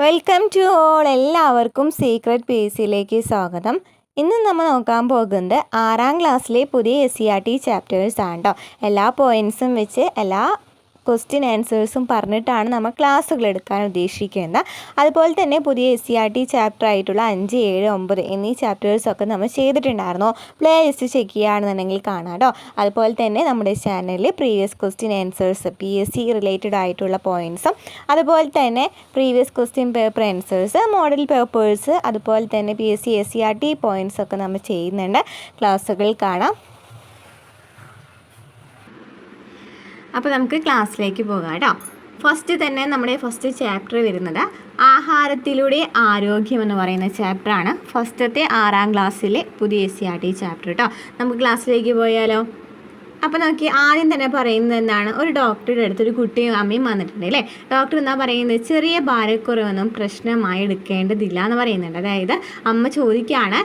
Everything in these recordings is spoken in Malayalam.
Welcome to all. എല്ലാവർക്കും സീക്രട്ട് പേസിലേക്ക് സ്വാഗതം. ഇന്ന് നമ്മൾ നോക്കാൻ പോകുന്നത് 6ാം ക്ലാസ്സിലെ പുതിയ SCERT ചാപ്റ്റേഴ്സ് ആണ് കേട്ടോ. എല്ലാ പോയിൻറ്സും വെച്ച് എല്ലാ ക്വസ്റ്റ്യൻ ആൻസേഴ്സും പറഞ്ഞിട്ടാണ് നമ്മൾ ക്ലാസ്സുകൾ എടുക്കാൻ ഉദ്ദേശിക്കുന്നത്. അതുപോലെ തന്നെ പുതിയ SCERT ചാപ്റ്റർ ആയിട്ടുള്ള 5, 7, 9 എന്നീ ചാപ്റ്റേഴ്സൊക്കെ നമ്മൾ ചെയ്തിട്ടുണ്ടായിരുന്നു. പ്ലേ ലിസ്റ്റ് ചെക്ക് ചെയ്യുകയാണെന്നുണ്ടെങ്കിൽ കാണാം കേട്ടോ. അതുപോലെ തന്നെ നമ്മുടെ ചാനലിൽ previous question answers PSC related ആയിട്ടുള്ള പോയിൻറ്സും അതുപോലെ തന്നെ previous question paper answers, model papers, അതുപോലെ തന്നെ PSC SCERT പോയിൻറ്സൊക്കെ നമ്മൾ ചെയ്യുന്നുണ്ട്. ക്ലാസ്സുകൾ കാണാം. അപ്പോൾ നമുക്ക് ക്ലാസ്സിലേക്ക് പോകാം കേട്ടോ. ഫസ്റ്റ് തന്നെ നമ്മുടെ ഫസ്റ്റ് ചാപ്റ്റർ വരുന്നത് ആഹാരത്തിലൂടെ ആരോഗ്യം എന്ന് പറയുന്ന ചാപ്റ്ററാണ്. ഫസ്റ്റത്തെ 6ാം ക്ലാസ്സിലെ പുതിയ SCERT ചാപ്റ്റർ കേട്ടോ. നമുക്ക് ക്ലാസ്സിലേക്ക് പോയാലോ? അപ്പോൾ നോക്കി, ആദ്യം തന്നെ പറയുന്നത് എന്താണ്? ഒരു ഡോക്ടറുടെ അടുത്തൊരു കുട്ടിയും അമ്മയും വന്നിട്ടുണ്ട് അല്ലേ. ഡോക്ടർ എന്താ പറയുന്നത്? ചെറിയ ഭാരക്കുറവൊന്നും പ്രശ്നമായി എടുക്കേണ്ടതില്ല എന്ന് പറയുന്നുണ്ട്. അതായത് അമ്മ ചോദിക്കുകയാണ്,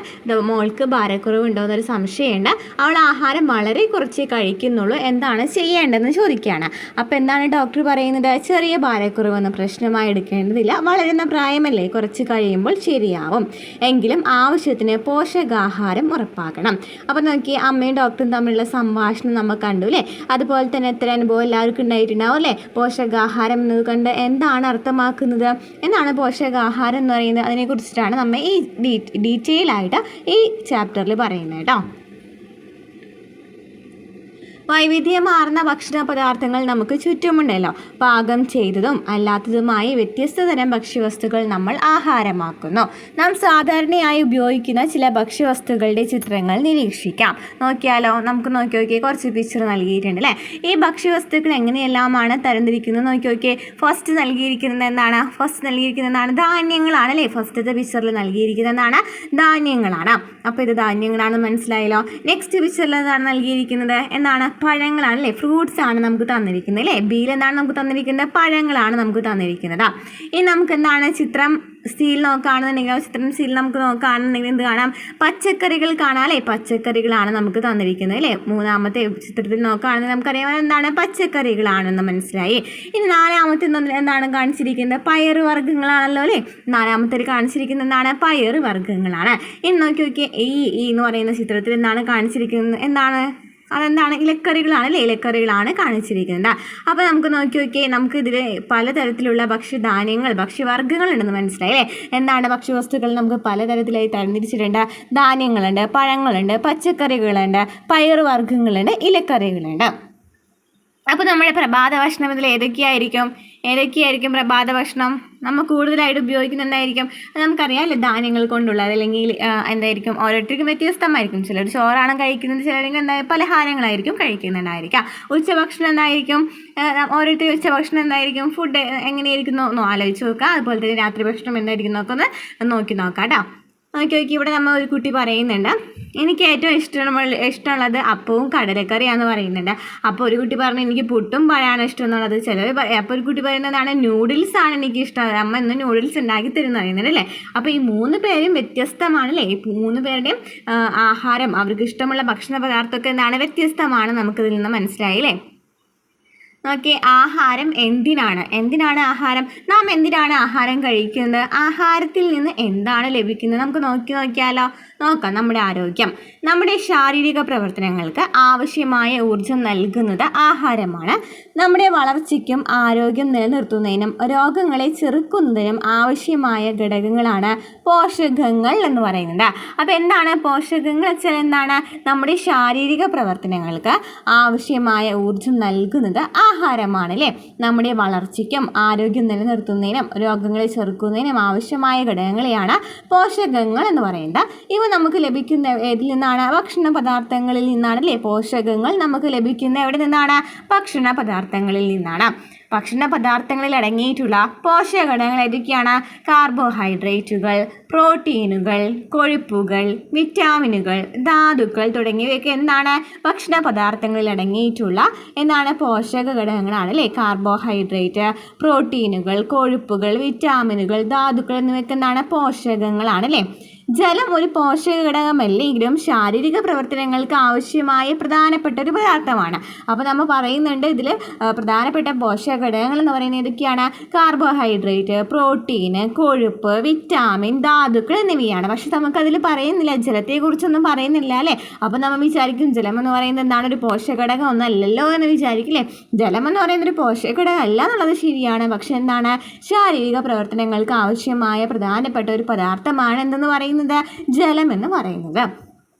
മോൾക്ക് ഭാരക്കുറവുണ്ടോ എന്നൊരു സംശയമുണ്ട്, അവൾ ആഹാരം വളരെ കുറച്ചേ കഴിക്കുന്നുള്ളൂ, എന്താണ് ചെയ്യേണ്ടതെന്ന് ചോദിക്കുകയാണ്. അപ്പോൾ എന്താണ് ഡോക്ടർ പറയുന്നത്? ചെറിയ ഭാരക്കുറവൊന്നും പ്രശ്നമായി എടുക്കേണ്ടതില്ല, വളരുന്ന പ്രായമല്ലേ, കുറച്ച് കഴിയുമ്പോൾ ശരിയാവും, എങ്കിലും ആവശ്യത്തിന് പോഷകാഹാരം ഉറപ്പാക്കണം. അപ്പോൾ നോക്കി, അമ്മയും ഡോക്ടറും തമ്മിലുള്ള സംഭാഷണം നമ്മൾ കണ്ടു അല്ലേ. അതുപോലെ തന്നെ എത്ര അനുഭവം എല്ലാവർക്കും ഉണ്ടായിട്ടുണ്ടാവും അല്ലേ. പോഷകാഹാരം എന്നത് കണ്ട് എന്താണ് അർത്ഥമാക്കുന്നത്, എന്താണ് പോഷകാഹാരം എന്ന് പറയുന്നത്, അതിനെക്കുറിച്ചിട്ടാണ് നമ്മൾ ഈ ഡീറ്റെയിൽ ആയിട്ട് ഈ ചാപ്റ്ററിൽ പറയുന്നത് കേട്ടോ. വൈവിധ്യമാർന്ന ഭക്ഷണ പദാർത്ഥങ്ങൾ നമുക്ക് ചുറ്റുമുണ്ടല്ലോ. പാകം ചെയ്തതും അല്ലാത്തതുമായി വ്യത്യസ്ത തരം ഭക്ഷ്യവസ്തുക്കൾ നമ്മൾ ആഹാരമാക്കുന്നു. നാം സാധാരണയായി ഉപയോഗിക്കുന്ന ചില ഭക്ഷ്യവസ്തുക്കളുടെ ചിത്രങ്ങൾ നിരീക്ഷിക്കാം. നോക്കിയാലോ? നമുക്ക് നോക്കി കുറച്ച് പിക്ചർ നൽകിയിട്ടുണ്ട് അല്ലേ. ഈ ഭക്ഷ്യവസ്തുക്കൾ എങ്ങനെയെല്ലാമാണ് തരംതിരിക്കുന്നത് നോക്കി. ഫസ്റ്റ് നൽകിയിരിക്കുന്നത് എന്താണ്? ധാന്യങ്ങളാണ് അല്ലേ. ഫസ്റ്റത്തെ പിക്ചറിൽ നൽകിയിരിക്കുന്നതാണ് ധാന്യങ്ങളാണ്. അപ്പോൾ ഇത് ധാന്യങ്ങളാണെന്ന് മനസ്സിലായല്ലോ. നെക്സ്റ്റ് പിക്ചറിൽ എന്താണ് നൽകിയിരിക്കുന്നത്? എന്താണ്? പഴങ്ങളാണ് അല്ലേ. ഫ്രൂട്ട്സ് ആണ് നമുക്ക് തന്നിരിക്കുന്നത് അല്ലേ. ബിയിൽ എന്താണ് നമുക്ക് തന്നിരിക്കുന്നത്? പഴങ്ങളാണ് നമുക്ക് തന്നിരിക്കുന്നത്. ഇനി നമുക്ക് എന്താണ് ചിത്രം സീൽ നോക്കുകയാണെന്നുണ്ടെങ്കിൽ നമുക്ക് നോക്കുകയാണെന്നുണ്ടെങ്കിൽ എന്ത് കാണാം? പച്ചക്കറികൾ കാണാം അല്ലേ. പച്ചക്കറികളാണ് നമുക്ക് തന്നിരിക്കുന്നത് അല്ലേ. മൂന്നാമത്തെ ചിത്രത്തിൽ നോക്കുകയാണെങ്കിൽ നമുക്കറിയാം എന്താണ്? പച്ചക്കറികളാണെന്ന് മനസ്സിലായി. ഇനി നാലാമത്തെ എന്താണ് കാണിച്ചിരിക്കുന്നത്? പയറ് വർഗ്ഗങ്ങളാണല്ലോ അല്ലേ. നാലാമത്തെ കാണിച്ചിരിക്കുന്നത് എന്താണ്? പയറ് വർഗ്ഗങ്ങളാണ്. ഇനി നോക്കിയേ, ഈ എന്ന് പറയുന്ന ചിത്രത്തിൽ എന്താണ് കാണിച്ചിരിക്കുന്നത്? അതെന്താണ്? ഇലക്കറികളാണ് അല്ലേ. ഇലക്കറികളാണ് കാണിച്ചിരിക്കുന്നത്. അപ്പോൾ നമുക്ക് നോക്കി നമുക്കിതിൽ പലതരത്തിലുള്ള ഭക്ഷ്യധാന്യങ്ങൾ, ഭക്ഷ്യവർഗ്ഗങ്ങൾ ഉണ്ടെന്ന് മനസ്സിലായി അല്ലേ. എന്താണ്? ഭക്ഷ്യവസ്തുക്കൾ നമുക്ക് പലതരത്തിലായി തരംതിരിച്ചിട്ടുണ്ട്. ധാന്യങ്ങളുണ്ട്, പഴങ്ങളുണ്ട്, പച്ചക്കറികളുണ്ട്, പയറുവർഗ്ഗങ്ങളുണ്ട്, ഇലക്കറികളുണ്ട്. അപ്പോൾ നമ്മുടെ പ്രഭാത ഭക്ഷണം ഇതിൽ ഏതൊക്കെയായിരിക്കും പ്രഭാത ഭക്ഷണം? നമ്മൾ കൂടുതലായിട്ട് ഉപയോഗിക്കുന്ന എന്തായിരിക്കും? നമുക്കറിയാമല്ലോ, ധാന്യങ്ങൾ കൊണ്ടുള്ളത്, അല്ലെങ്കിൽ എന്തായിരിക്കും? ഓരോരുത്തർക്കും വ്യത്യസ്തമായിരിക്കും. ചിലർ ചോറാണ് കഴിക്കുന്നത്, ചിലർ പലഹാരങ്ങളായിരിക്കും കഴിക്കുന്നുണ്ടായിരിക്കാം. ഉച്ചഭക്ഷണം എന്തായിരിക്കും? ഓരോരുത്തർ ഉച്ചഭക്ഷണം എന്തായിരിക്കും? ഫുഡ് എങ്ങനെയായിരിക്കും എന്ന് ആലോചിച്ച് നോക്കുക. അതുപോലെ തന്നെ രാത്രി ഭക്ഷണം എന്തായിരിക്കും നോക്കി നോക്കാം കേട്ടോ. നോക്കി ഇവിടെ നമ്മൾ ഒരു കുട്ടി പറയുന്നുണ്ട്, എനിക്ക് ഏറ്റവും ഇഷ്ടമുള്ളത് അപ്പവും കടലക്കറിയാന്ന് പറയുന്നുണ്ട്. അപ്പോൾ ഒരു കുട്ടി പറഞ്ഞു, എനിക്ക് പുട്ടും പഴമാണ് ഇഷ്ടം എന്നുള്ളത്. അപ്പോൾ ഒരു കുട്ടി പറയുന്നതാണ്, നൂഡിൽസ് ആണ് എനിക്ക് ഇഷ്ടം, അമ്മ ഇന്ന് നൂഡിൽസ് ഉണ്ടാക്കി തരുമെന്ന് പറയുന്നുണ്ട് അല്ലേ. അപ്പോൾ ഈ 3 പേരും വ്യത്യസ്തമാണ് അല്ലേ. ഈ 3 പേരുടെയും ആഹാരം, അവർക്ക് ഇഷ്ടമുള്ള ഭക്ഷണ പദാർത്ഥമൊക്കെ എന്താണ്? വ്യത്യസ്തമാണ്. നമുക്കിതിൽ നിന്ന് മനസ്സിലായി അല്ലേ. ഓക്കെ, ആഹാരം എന്തിനാണ് ആഹാരം? നാം എന്തിനാണ് ആഹാരം കഴിക്കുന്നത്? ആഹാരത്തിൽ നിന്ന് എന്താണ് ലഭിക്കുന്നത്? നമുക്ക് നോക്കിയാലോ? നോക്കാം. നമ്മുടെ ആരോഗ്യം, നമ്മുടെ ശാരീരിക പ്രവർത്തനങ്ങൾക്ക് ആവശ്യമായ ഊർജം നൽകുന്നത് ആഹാരമാണ്. നമ്മുടെ വളർച്ചയ്ക്കും ആരോഗ്യം നിലനിർത്തുന്നതിനും രോഗങ്ങളെ ചെറുക്കുന്നതിനും ആവശ്യമായ ഘടകങ്ങളാണ് പോഷകങ്ങൾ എന്ന് പറയുന്നത്. അപ്പോൾ എന്താണ് പോഷകങ്ങൾ വെച്ചാൽ? എന്താണ്? നമ്മുടെ ശാരീരിക പ്രവർത്തനങ്ങൾക്ക് ആവശ്യമായ ഊർജം നൽകുന്നത് ആഹാരമാണ് അല്ലേ. നമ്മുടെ വളർച്ചയ്ക്കും ആരോഗ്യം നിലനിർത്തുന്നതിനും രോഗങ്ങളെ ചെറുക്കുന്നതിനും ആവശ്യമായ ഘടകങ്ങളെയാണ് പോഷകങ്ങൾ എന്ന് പറയുന്നത്. ഇവ നമുക്ക് ലഭിക്കുന്ന ഏതിൽ നിന്നാണ്? ഭക്ഷണ പദാർത്ഥങ്ങളിൽ നിന്നാണ് അല്ലേ. പോഷകങ്ങൾ നമുക്ക് ലഭിക്കുന്ന എവിടെ നിന്നാണ്? ഭക്ഷണ പദാർത്ഥങ്ങളിൽ നിന്നാണ്. ഭക്ഷണ പദാർത്ഥങ്ങളിൽ അടങ്ങിയിട്ടുള്ള പോഷകഘടകങ്ങൾ ഏതൊക്കെയാണ്? കാർബോഹൈഡ്രേറ്റുകൾ, പ്രോട്ടീനുകൾ, കൊഴുപ്പുകൾ, വിറ്റാമിനുകൾ, ധാതുക്കൾ തുടങ്ങിയവയൊക്കെ എന്താണ്? ഭക്ഷണ പദാർത്ഥങ്ങളിൽ അടങ്ങിയിട്ടുള്ള പോഷക ഘടകങ്ങളാണ് അല്ലേ. കാർബോഹൈഡ്രേറ്റ്, പ്രോട്ടീനുകൾ, കൊഴുപ്പുകൾ, വിറ്റാമിനുകൾ, ധാതുക്കൾ എന്നിവയൊക്കെ പോഷകങ്ങളാണ് അല്ലേ. ജലം ഒരു പോഷക ഘടകമല്ലെങ്കിലും ശാരീരിക പ്രവർത്തനങ്ങൾക്ക് ആവശ്യമായ പ്രധാനപ്പെട്ട ഒരു പദാർത്ഥമാണ്. അപ്പോൾ നമ്മൾ പറയുന്നുണ്ട് ഇതിൽ പ്രധാനപ്പെട്ട പോഷക ഘടകങ്ങൾ എന്ന് പറയുന്നത് ഏതൊക്കെയാണ്? കാർബോഹൈഡ്രേറ്റ്, പ്രോട്ടീന്, കൊഴുപ്പ്, വിറ്റാമിൻ, ധാതുക്കൾ എന്നിവയാണ്. പക്ഷെ നമുക്കതിൽ പറയുന്നില്ല, ജലത്തെക്കുറിച്ചൊന്നും പറയുന്നില്ല അല്ലേ. അപ്പോൾ നമ്മൾ വിചാരിക്കും ജലം എന്ന് പറയുന്നത് എന്താണ്, ഒരു പോഷക ഘടകം ഒന്നല്ലല്ലോ എന്ന് വിചാരിക്കില്ലേ. ജലം എന്ന് പറയുന്നത് ഒരു പോഷക ഘടകം അല്ല എന്നുള്ളത് ശരിയാണ്. പക്ഷെ എന്താണ്, ശാരീരിക പ്രവർത്തനങ്ങൾക്ക് ആവശ്യമായ പ്രധാനപ്പെട്ട ഒരു പദാർത്ഥമാണ് എന്തെന്ന് പറയുന്നത്, ജലം എന്ന് പറയുന്നത്.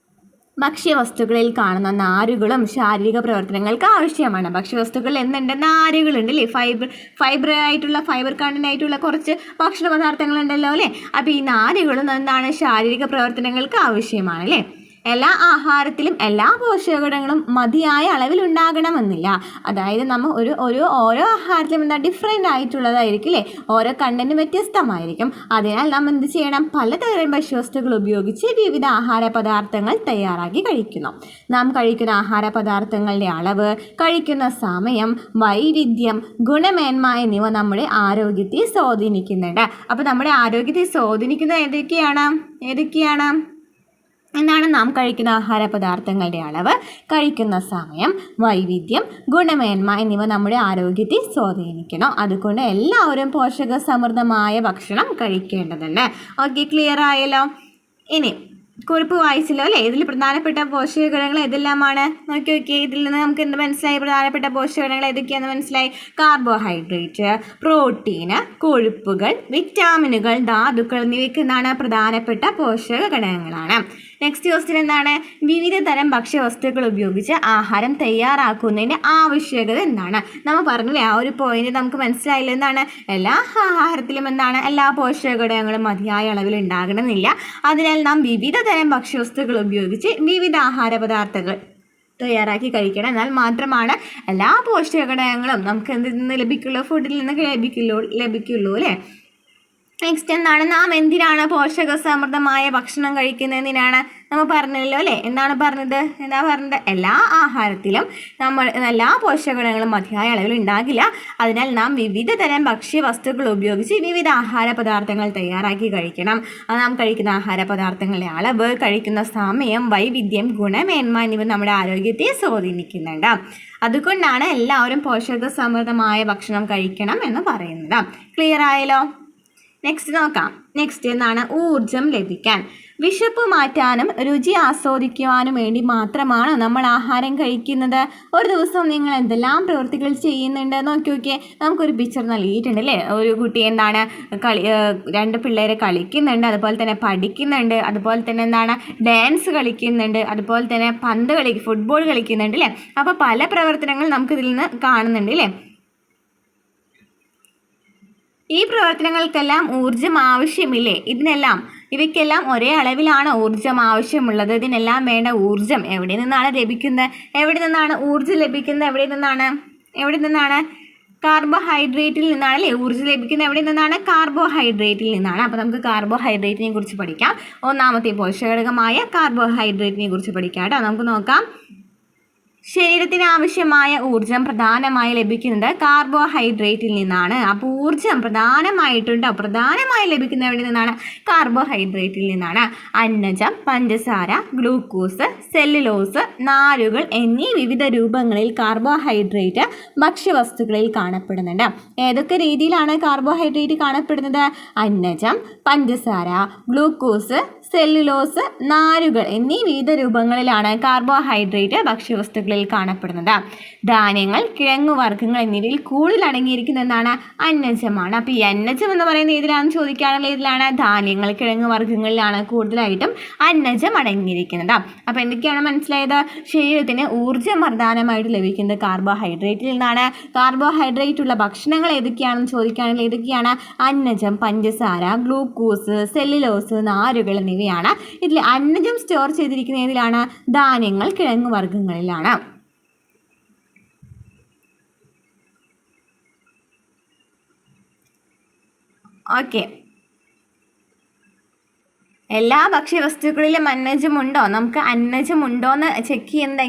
ഭക്ഷ്യവസ്തുക്കളിൽ കാണുന്ന നാരുകളും ശാരീരിക പ്രവർത്തനങ്ങൾക്ക് ആവശ്യമാണ്. ഭക്ഷ്യവസ്തുക്കളിൽ എന്തുണ്ട്, നാരുകളുണ്ട് അല്ലേ. ഫൈബർ കണ്ടന്റ് ആയിട്ടുള്ള കുറച്ച് ഭക്ഷണ പദാർത്ഥങ്ങളുണ്ടല്ലോ അല്ലേ. അപ്പോൾ ഈ നാരുകളും എന്താണ്, ശാരീരിക പ്രവർത്തനങ്ങൾക്ക് ആവശ്യമാണ് അല്ലേ. എല്ലാ ആഹാരത്തിലും എല്ലാ പോഷകഘടകങ്ങളും മതിയായ അളവിൽ ഉണ്ടാകണമെന്നില്ല. അതായത് നമ്മൾ ഓരോ ആഹാരത്തിലും എന്താ ഡിഫറെൻ്റ് ആയിട്ടുള്ളതായിരിക്കും അല്ലേ. ഓരോ കണ്ടന്റും വ്യത്യസ്തമായിരിക്കും. അതിനാൽ നാം എന്ത് ചെയ്യണം, പലതരം ഭക്ഷ്യവസ്തുക്കൾ ഉപയോഗിച്ച് വിവിധ ആഹാര പദാർത്ഥങ്ങൾ തയ്യാറാക്കി കഴിക്കുന്നു. നാം കഴിക്കുന്ന ആഹാര പദാർത്ഥങ്ങളുടെ അളവ്, കഴിക്കുന്ന സമയം, വൈവിധ്യം, ഗുണമേന്മ എന്നിവ നമ്മുടെ ആരോഗ്യത്തെ സ്വാധീനിക്കുന്നുണ്ട്. അപ്പോൾ നമ്മുടെ ആരോഗ്യത്തെ സ്വാധീനിക്കുന്നത് ഏതൊക്കെയാണ് എന്താണ്, നാം കഴിക്കുന്ന ആഹാര പദാർത്ഥങ്ങളുടെ അളവ്, കഴിക്കുന്ന സമയം, വൈവിധ്യം, ഗുണമേന്മ എന്നിവ നമ്മുടെ ആരോഗ്യത്തെ സ്വാധീനിക്കണം. അതുകൊണ്ട് എല്ലാവരും പോഷക സമൃദ്ധമായ ഭക്ഷണം കഴിക്കേണ്ടതുണ്ട്. ഓക്കെ, ക്ലിയർ ആയല്ലോ. ഇനി കുറിപ്പ് വായിച്ചല്ലോ അല്ലേ. ഇതിൽ പ്രധാനപ്പെട്ട പോഷകഘടകങ്ങൾ ഏതെല്ലാമാണ് നോക്കി. ഇതിൽ നിന്ന് നമുക്ക് എന്ത് മനസ്സിലായി, പ്രധാനപ്പെട്ട പോഷകഘടകങ്ങൾ ഏതൊക്കെയാണെന്ന് മനസ്സിലായി. കാർബോഹൈഡ്രേറ്റ്, പ്രോട്ടീന്, കൊഴുപ്പുകൾ, വിറ്റാമിനുകൾ, ധാതുക്കൾ എന്നിവയ്ക്ക് എന്താണ്, പ്രധാനപ്പെട്ട പോഷക ഘടകങ്ങളാണ്. നെക്സ്റ്റ് ക്വസ്റ്റ്യൻ എന്താണ്, വിവിധ തരം ഭക്ഷ്യവസ്തുക്കൾ ഉപയോഗിച്ച് ആഹാരം തയ്യാറാക്കുന്നതിൻ്റെ ആവശ്യകത എന്താണ്. നമ്മൾ പറഞ്ഞില്ലേ, ആ ഒരു പോയിന്റ് നമുക്ക് മനസ്സിലായില്ല. എന്താണ്, എല്ലാ ആഹാരത്തിലും എന്താണ്, എല്ലാ പോഷക ഘടകങ്ങളും മതിയായ അളവിൽ ഉണ്ടാകണമെന്നില്ല. അതിനാൽ നാം വിവിധ തരം ഭക്ഷ്യവസ്തുക്കൾ ഉപയോഗിച്ച് വിവിധ ആഹാര പദാർത്ഥങ്ങൾ തയ്യാറാക്കി കഴിക്കണം. എന്നാൽ മാത്രമാണ് എല്ലാ പോഷക ഘടകങ്ങളും നമുക്ക് എന്തിൽ നിന്ന് ലഭിക്കുള്ളൂ, ഫുഡിൽ നിന്ന് ലഭിക്കുള്ളൂ അല്ലേ. നെക്സ്റ്റ് എന്താണ്, നാം എന്തിനാണ് പോഷക സമൃദ്ധമായ ഭക്ഷണം കഴിക്കുന്നത്, എന്തിനാണ് നമ്മൾ പറഞ്ഞല്ലോ അല്ലേ. എന്താണ് പറഞ്ഞത്, എല്ലാ ആഹാരത്തിലും എല്ലാ പോഷകഘടകങ്ങളും മതിയായ അളവിൽ ഉണ്ടാകില്ല. അതിനാൽ നാം വിവിധ തരം ഭക്ഷ്യവസ്തുക്കൾ ഉപയോഗിച്ച് വിവിധ ആഹാര പദാർത്ഥങ്ങൾ തയ്യാറാക്കി കഴിക്കണം. നാം കഴിക്കുന്ന ആഹാര പദാർത്ഥങ്ങളുടെ അളവ്, കഴിക്കുന്ന സമയം, വൈവിധ്യം, ഗുണമേന്മ എന്നിവ നമ്മുടെ ആരോഗ്യത്തെ സ്വാധീനിക്കുന്നുണ്ട്. അതുകൊണ്ടാണ് എല്ലാവരും പോഷക സമൃദ്ധമായ ഭക്ഷണം കഴിക്കണം എന്ന് പറയുന്നത്. ക്ലിയർ ആയല്ലോ. നെക്സ്റ്റ് നോക്കാം. നെക്സ്റ്റ് എന്താണ്, ഊർജം ലഭിക്കാൻ. വിശപ്പ് മാറ്റാനും രുചി ആസ്വദിക്കുവാനും വേണ്ടി മാത്രമാണ് നമ്മൾ ആഹാരം കഴിക്കുന്നത്. ഒരു ദിവസം നിങ്ങൾ എന്തെല്ലാം പ്രവൃത്തികൾ ചെയ്യുന്നുണ്ട് നോക്കിയൊക്കെ. നമുക്കൊരു പിക്ചർ നൽകിയിട്ടുണ്ട് അല്ലേ. ഒരു കുട്ടി എന്താണ് രണ്ട് പിള്ളേരെ കളിക്കുന്നുണ്ട്, അതുപോലെ തന്നെ പഠിക്കുന്നുണ്ട്, അതുപോലെ തന്നെ എന്താണ് ഡാൻസ് കളിക്കുന്നുണ്ട്, അതുപോലെ തന്നെ ഫുട്ബോൾ കളിക്കുന്നുണ്ട് അല്ലേ. അപ്പോൾ പല പ്രവർത്തനങ്ങൾ നമുക്കിതിൽ നിന്ന് കാണുന്നുണ്ട് അല്ലേ. ഈ പ്രവർത്തനങ്ങൾക്കെല്ലാം ഊർജം ആവശ്യമില്ലേ. ഇവയ്ക്കെല്ലാം ഒരേ അളവിലാണ് ഊർജം ആവശ്യമുള്ളത്. ഇതിനെല്ലാം വേണ്ട ഊർജം എവിടെ നിന്നാണ് ലഭിക്കുന്നത്, ഊർജം ലഭിക്കുന്നത് എവിടെ നിന്നാണ് കാർബോഹൈഡ്രേറ്റിൽ നിന്നാണ് അല്ലേ. ഊർജം ലഭിക്കുന്നത് എവിടെ നിന്നാണ്, കാർബോഹൈഡ്രേറ്റിൽ നിന്നാണ്. അപ്പോൾ നമുക്ക് കാർബോഹൈഡ്രേറ്റിനെ കുറിച്ച് പഠിക്കാം. ഒന്നാമത്തെ പോഷകഘടകമായ കാർബോഹൈഡ്രേറ്റിനെ കുറിച്ച് പഠിക്കാം കേട്ടോ. നമുക്ക് നോക്കാം. ശരീരത്തിന് ആവശ്യമായ ഊർജം പ്രധാനമായി ലഭിക്കുന്നത് കാർബോഹൈഡ്രേറ്റിൽ നിന്നാണ്. അപ്പോൾ ഊർജം പ്രധാനമായി ലഭിക്കുന്നത് എവിടെ നിന്നാണ്, കാർബോഹൈഡ്രേറ്റിൽ നിന്നാണ്. അന്നജം, പഞ്ചസാര, ഗ്ലൂക്കോസ്, സെല്ലുലോസ്, നാരുകൾ എന്നീ വിവിധ രൂപങ്ങളിൽ കാർബോഹൈഡ്രേറ്റ് ഭക്ഷ്യവസ്തുക്കളിൽ കാണപ്പെടുന്നുണ്ട്. ഏതൊക്കെ രീതിയിലാണ് കാർബോഹൈഡ്രേറ്റ് കാണപ്പെടുന്നത്? അന്നജം, പഞ്ചസാര, ഗ്ലൂക്കോസ്, സെല്ലുലോസ്, നാരുകൾ എന്നീ വിവിധ രൂപങ്ങളിലാണ് കാർബോഹൈഡ്രേറ്റ് ഭക്ഷ്യവസ്തുക്കളിൽ കാണപ്പെടുന്നത്. ധാന്യങ്ങൾ, കിഴങ്ങുവർഗ്ഗങ്ങൾ എന്നിവയിൽ കൂടുതൽ അടങ്ങിയിരിക്കുന്നതാണ് അന്നജമാണ്. അപ്പോൾ ഈ അന്നജം എന്ന് പറയുന്നത് ഏതിലാണെന്ന് ചോദിക്കുകയാണെങ്കിൽ ഏതിലാണ്, ധാന്യങ്ങൾ, കിഴങ്ങുവർഗ്ഗങ്ങളിലാണ് കൂടുതലായിട്ടും അന്നജം അടങ്ങിയിരിക്കുന്നത്. അപ്പോൾ എന്തൊക്കെയാണ് മനസ്സിലായത്, ശരീരത്തിന് ഊർജ്ജം പ്രധാനമായിട്ട് ലഭിക്കുന്നത് കാർബോഹൈഡ്രേറ്റിൽ നിന്നാണ്. കാർബോഹൈഡ്രേറ്റ് ഉള്ള ഭക്ഷണങ്ങൾ ഏതൊക്കെയാണെന്ന് ചോദിക്കുകയാണെങ്കിൽ ഏതൊക്കെയാണ്, അന്നജം, പഞ്ചസാര, ഗ്ലൂക്കോസ്, സെല്ലുലോസ്, നാരുകൾ എന്നിവയാണ്. ഇതിൽ അന്നജം സ്റ്റോർ ചെയ്തിരിക്കുന്ന ഏതിലാണ്, ധാന്യങ്ങൾ, കിഴങ്ങുവർഗ്ഗങ്ങളിലാണ്. ഓക്കെ, എല്ലാ ഭക്ഷ്യവസ്തുക്കളിലും അന്നജമുണ്ടോ? നമുക്ക് അന്നജമുണ്ടോ എന്ന് ചെക്ക് ചെയ്യുന്നത്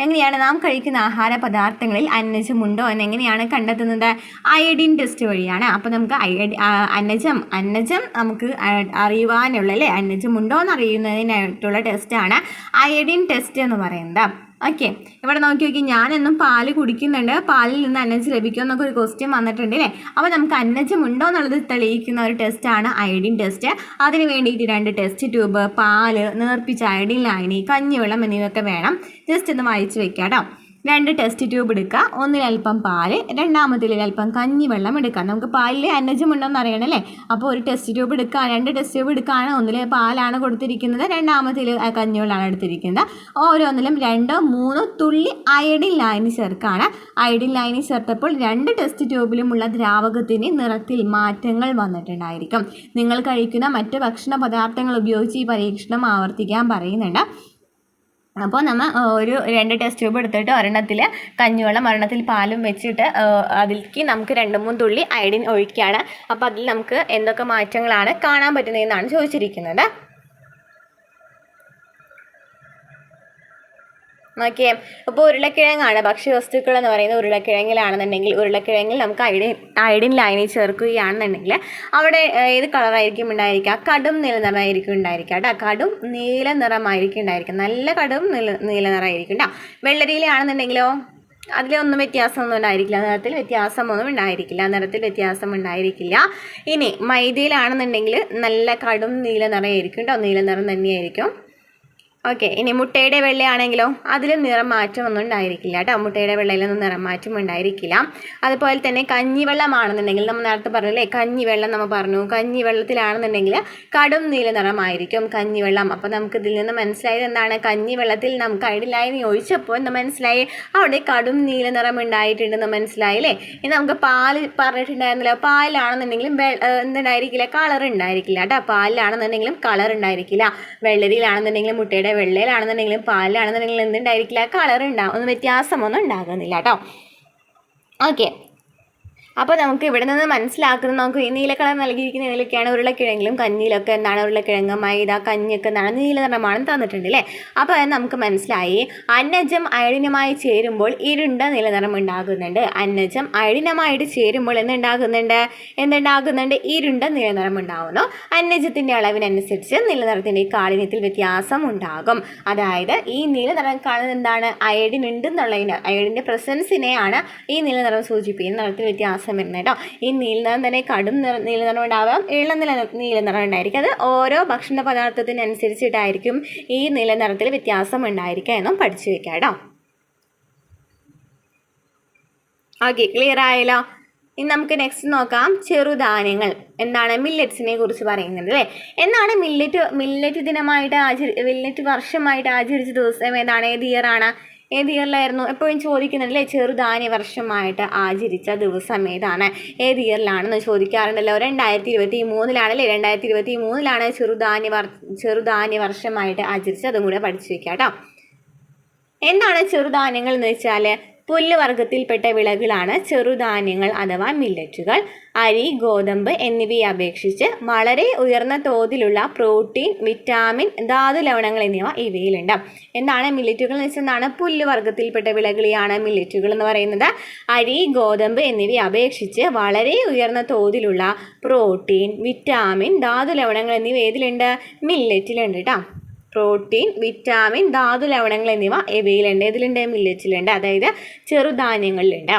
എങ്ങനെയാണ് നാം കഴിക്കുന്ന ആഹാര പദാർത്ഥങ്ങളിൽ അന്നജമുണ്ടോ എന്ന് എങ്ങനെയാണ് കണ്ടെത്തുന്നത്? അയഡിൻ ടെസ്റ്റ് വഴിയാണ്. അപ്പോൾ നമുക്ക് അന്നജം നമുക്ക് അറിയുവാനുള്ള അല്ലേ, അന്നജമുണ്ടോ എന്ന് അറിയുന്നതിനായിട്ടുള്ള ടെസ്റ്റാണ് അയഡിൻ ടെസ്റ്റ് എന്ന് പറയുന്നത്. ഓക്കെ, ഇവിടെ നോക്കി ഞാനെന്നും പാല് കുടിക്കുന്നുണ്ട്, പാലിൽ നിന്ന് അന്നജം ലഭിക്കുമോ എന്നൊക്കെ ഒരു ക്വസ്റ്റ്യൻ വന്നിട്ടുണ്ട് അല്ലേ. അപ്പോൾ നമുക്ക് അന്നജം ഉണ്ടോ എന്നുള്ളത് തെളിയിക്കുന്ന ഒരു ടെസ്റ്റാണ് അയഡിൻ ടെസ്റ്റ്. അതിന് വേണ്ടിയിട്ട് 2 ടെസ്റ്റ് ട്യൂബ്, പാല്, നേർപ്പിച്ച അയഡിൻ ലായനി, കഞ്ഞിവെള്ളം എന്നിവയൊക്കെ വേണം. ജസ്റ്റ് ഒന്ന് വായിച്ച് വെക്കാം കേട്ടോ. 2 ടെസ്റ്റ് ട്യൂബ് എടുക്കുക, ഒന്നിലൽപ്പം പാല്, രണ്ടാമത്തിൽ അല്പം കഞ്ഞിവെള്ളം എടുക്കുക. നമുക്ക് പാലിൽ അന്നജം ഉണ്ടോയെന്ന് അറിയണം അല്ലേ. അപ്പോൾ ഒരു ടെസ്റ്റ് ട്യൂബ് എടുക്കുക, 2 ടെസ്റ്റ് ട്യൂബ് എടുക്കുകയാണ്. ഒന്നിൽ പാലാണ് കൊടുത്തിരിക്കുന്നത്, രണ്ടാമത്തിൽ കഞ്ഞിവെള്ളമാണ് എടുത്തിരിക്കുന്നത്. ഓരോന്നിലും 2-3 തുള്ളി അയഡിൻ ലായനി ചേർക്കുകയാണ്. അയഡിൻ ലായനി ചേർത്തപ്പോൾ 2 ടെസ്റ്റ് ട്യൂബിലുമുള്ള ദ്രാവകത്തിന് നിറത്തിൽ മാറ്റങ്ങൾ വന്നിട്ടുണ്ടായിരിക്കും. നിങ്ങൾ കഴിക്കുന്ന മറ്റ് ഭക്ഷണ പദാർത്ഥങ്ങൾ ഉപയോഗിച്ച് ഈ പരീക്ഷണം ആവർത്തിക്കാൻ പറയുന്നുണ്ട്. അപ്പോൾ നമ്മൾ ഒരു 2 ടെസ്റ്റ് ട്യൂബ് എടുത്തിട്ട് ഒരെണ്ണത്തിൽ കഞ്ഞിവെള്ളം ഒരെണ്ണത്തിൽ പാലും വെച്ചിട്ട് അതിലേക്ക് നമുക്ക് 2-3 തുള്ളി അയഡിൻ ഒഴിക്കുകയാണ്. അപ്പോൾ അതിൽ നമുക്ക് എന്തൊക്കെ മാറ്റങ്ങളാണ് കാണാൻ പറ്റുന്നതെന്നാണ് ചോദിച്ചിരിക്കുന്നത്. ഓക്കെ, അപ്പോൾ ഉരുളക്കിഴങ്ങാണ് ഭക്ഷ്യവസ്തുക്കൾ എന്ന് പറയുന്നത്. ഉരുളക്കിഴങ്ങിൽ നമുക്ക് അയഡിൻ ലായനി ചേർക്കുകയാണെന്നുണ്ടെങ്കിൽ അവിടെ ഏത് കളറായിരിക്കും ഉണ്ടായിരിക്കുക? കടും നീല നിറമായിരിക്കും ഉണ്ടായിരിക്കുക കേട്ടോ. കടും നീല നിറമായിരിക്കും ഉണ്ടായിരിക്കുക, നല്ല കടും നീല നിറമായിരിക്കും കേട്ടോ. വെള്ളരിയിലാണെന്നുണ്ടെങ്കിലോ അതിലൊന്നും വ്യത്യാസമൊന്നും ഉണ്ടായിരിക്കില്ല, നിറത്തിൽ വ്യത്യാസം ഉണ്ടായിരിക്കില്ല. ഇനി മൈദയിലാണെന്നുണ്ടെങ്കിൽ നല്ല കടും നീല നിറമായിരിക്കും കേട്ടോ, നീല നിറം തന്നെയായിരിക്കും. ഓക്കെ, ഇനി മുട്ടയുടെ വെള്ളയാണെങ്കിലോ അതിലും നിറം മാറ്റമൊന്നും ഉണ്ടായിരിക്കില്ല കേട്ടോ. മുട്ടയുടെ വെള്ളയിലൊന്നും നിറം മാറ്റം ഉണ്ടായിരിക്കില്ല. അതുപോലെ തന്നെ കഞ്ഞിവെള്ളമാണെന്നുണ്ടെങ്കിൽ നമ്മൾ നേരത്തെ പറഞ്ഞല്ലേ, കഞ്ഞിവെള്ളം നമ്മൾ പറഞ്ഞു, കഞ്ഞിവെള്ളത്തിലാണെന്നുണ്ടെങ്കിൽ കടും നീല നിറമായിരിക്കും കഞ്ഞിവെള്ളം. അപ്പോൾ നമുക്ക് ഇതിൽ നിന്ന് മനസ്സിലായത് എന്താണ്? കഞ്ഞിവെള്ളത്തിൽ നമുക്ക് അയഡിൻ ലായനി ഒഴിച്ചപ്പോൾ എന്ന് മനസ്സിലായി, അവിടെ കടും നീല നിറം ഉണ്ടായിട്ടുണ്ടെന്ന് മനസ്സിലായില്ലേ. ഇനി നമുക്ക് പാല് പറഞ്ഞിട്ടുണ്ടായിരുന്നില്ല, പാലിലാണെന്നുണ്ടെങ്കിലും എന്തുണ്ടായിരിക്കില്ല? കളർ ഉണ്ടായിരിക്കില്ല കേട്ടോ. പാലിലാണെന്നുണ്ടെങ്കിലും കളർ ഉണ്ടായിരിക്കില്ല. വെള്ളരിയിലാണെന്നുണ്ടെങ്കിലും മുട്ടയുടെ വെള്ളയിലാണെന്നുണ്ടെങ്കിലും പാലിലാണെന്നുണ്ടെങ്കിലും എന്തുണ്ടായിരിക്കില്ല? കളർ ഉണ്ടാവും, ഒന്നും വ്യത്യാസമൊന്നും ഉണ്ടാകുന്നില്ല കേട്ടോ. ഓക്കെ, അപ്പോൾ നമുക്ക് ഇവിടെ നിന്ന് മനസ്സിലാക്കുന്നത്, നമുക്ക് ഈ നീല കളർ നൽകിയിരിക്കുന്ന ഇതിലൊക്കെയാണ് ഉരുളക്കിഴങ്ങിലും കഞ്ഞിയിലൊക്കെ എന്താണ് ഉരുളക്കിഴങ്ങ്, മൈദ, കഞ്ഞിയൊക്കെ എന്താണ് നീല നിറമാണെന്ന് തന്നിട്ടുണ്ട് അല്ലേ. അപ്പോൾ അത് നമുക്ക് മനസ്സിലായി. അന്നജം അയഡിനുമായി ചേരുമ്പോൾ ഇരുണ്ട നീല നിറം ഉണ്ടാകുന്നുണ്ട്. അന്നജം അയഡിനുമായിട്ട് ചേരുമ്പോൾ എന്തുണ്ടാകുന്നുണ്ട്? ഇരുണ്ട നീല നിറം ഉണ്ടാകുന്നു. അന്നജത്തിൻ്റെ അളവിനനുസരിച്ച് നീല നിറത്തിൻ്റെ കാഠിന്യത്തിൽ വ്യത്യാസം ഉണ്ടാകും. അതായത് ഈ നീല നിറം കാണുന്നത് എന്താണ്? അയഡിൻ ഉണ്ടെന്നുള്ളതിന്, അയഡിൻ്റെ പ്രസൻസിനെയാണ് ഈ നീല നിറം സൂചിപ്പിക്കുന്നത്. നിറത്തിൽ വ്യത്യാസം വരുന്നത് കേട്ടോ. ഈ നീലനിറം തന്നെ കടും നീല നിറം ഉണ്ടാവാം, ഇളം നീല നിറം ഉണ്ടായിരിക്കും. അത് ഓരോ ഭക്ഷണ പദാർത്ഥത്തിനനുസരിച്ചിട്ടായിരിക്കും ഈ നീല നിറത്തിൽ വ്യത്യാസം ഉണ്ടായിരിക്കുക എന്നും പഠിച്ചു വെക്കാം കേട്ടോ. ഓക്കെ, ക്ലിയർ ആയല്ലോ. ഇനി നമുക്ക് നെക്സ്റ്റ് നോക്കാം, ചെറുധാന്യങ്ങൾ എന്താണ്? മില്ലറ്റ്സിനെ കുറിച്ച് പറയുന്നുണ്ട് അല്ലേ. എന്നാണ് മില്ലറ്റ് വർഷമായിട്ട് ആചരിച്ച ദിവസം ഏതാണ്? ഏത് ഇയറാണ്? ഏത് ഇയറിലായിരുന്നു? എപ്പോഴും ചോദിക്കുന്നുണ്ടല്ലേ, ചെറുധാന്യ വർഷമായിട്ട് ആചരിച്ച ദിവസം ഏതാണ്, ഏത് ഇയറിലാണെന്ന് ചോദിക്കാറുണ്ടല്ലോ. 2023 2023 ചെറുധാന്യ വർഷമായിട്ട് ആചരിച്ചത്. അതും കൂടെ പഠിച്ചു വെക്കാം കേട്ടോ. എന്താണ് ചെറുധാന്യങ്ങൾ എന്ന് വെച്ചാൽ പുല്ലുവർഗത്തിൽപ്പെട്ട വിളകളാണ് ചെറുധാന്യങ്ങൾ അഥവാ മില്ലറ്റുകൾ. അരി, ഗോതമ്പ് എന്നിവയെ അപേക്ഷിച്ച് വളരെ ഉയർന്ന തോതിലുള്ള പ്രോട്ടീൻ, വിറ്റാമിൻ, ധാതു ലവണങ്ങൾ എന്നിവ ഇവയിലുണ്ട്. എന്താണ് മില്ലറ്റുകൾ എന്ന് വെച്ചാൽ എന്താണ്? പുല്ലുവർഗത്തിൽപ്പെട്ട വിളകളെയാണ് മില്ലറ്റുകൾ എന്ന് പറയുന്നത്. അരി, ഗോതമ്പ് എന്നിവയെ അപേക്ഷിച്ച് വളരെ ഉയർന്ന തോതിലുള്ള പ്രോട്ടീൻ, വിറ്റാമിൻ, ധാതു ലവണങ്ങൾ എന്നിവ ഏതിലുണ്ട്? മില്ലറ്റിലുണ്ട് കേട്ടോ. പ്രോട്ടീൻ, വിറ്റാമിൻ, ധാതു ലവണങ്ങൾ എന്നിവ ഇവയിലുണ്ട്. ഇതിലുണ്ട്? മില്ലറ്റിലുണ്ട്, അതായത് ചെറുധാന്യങ്ങളിലുണ്ട്.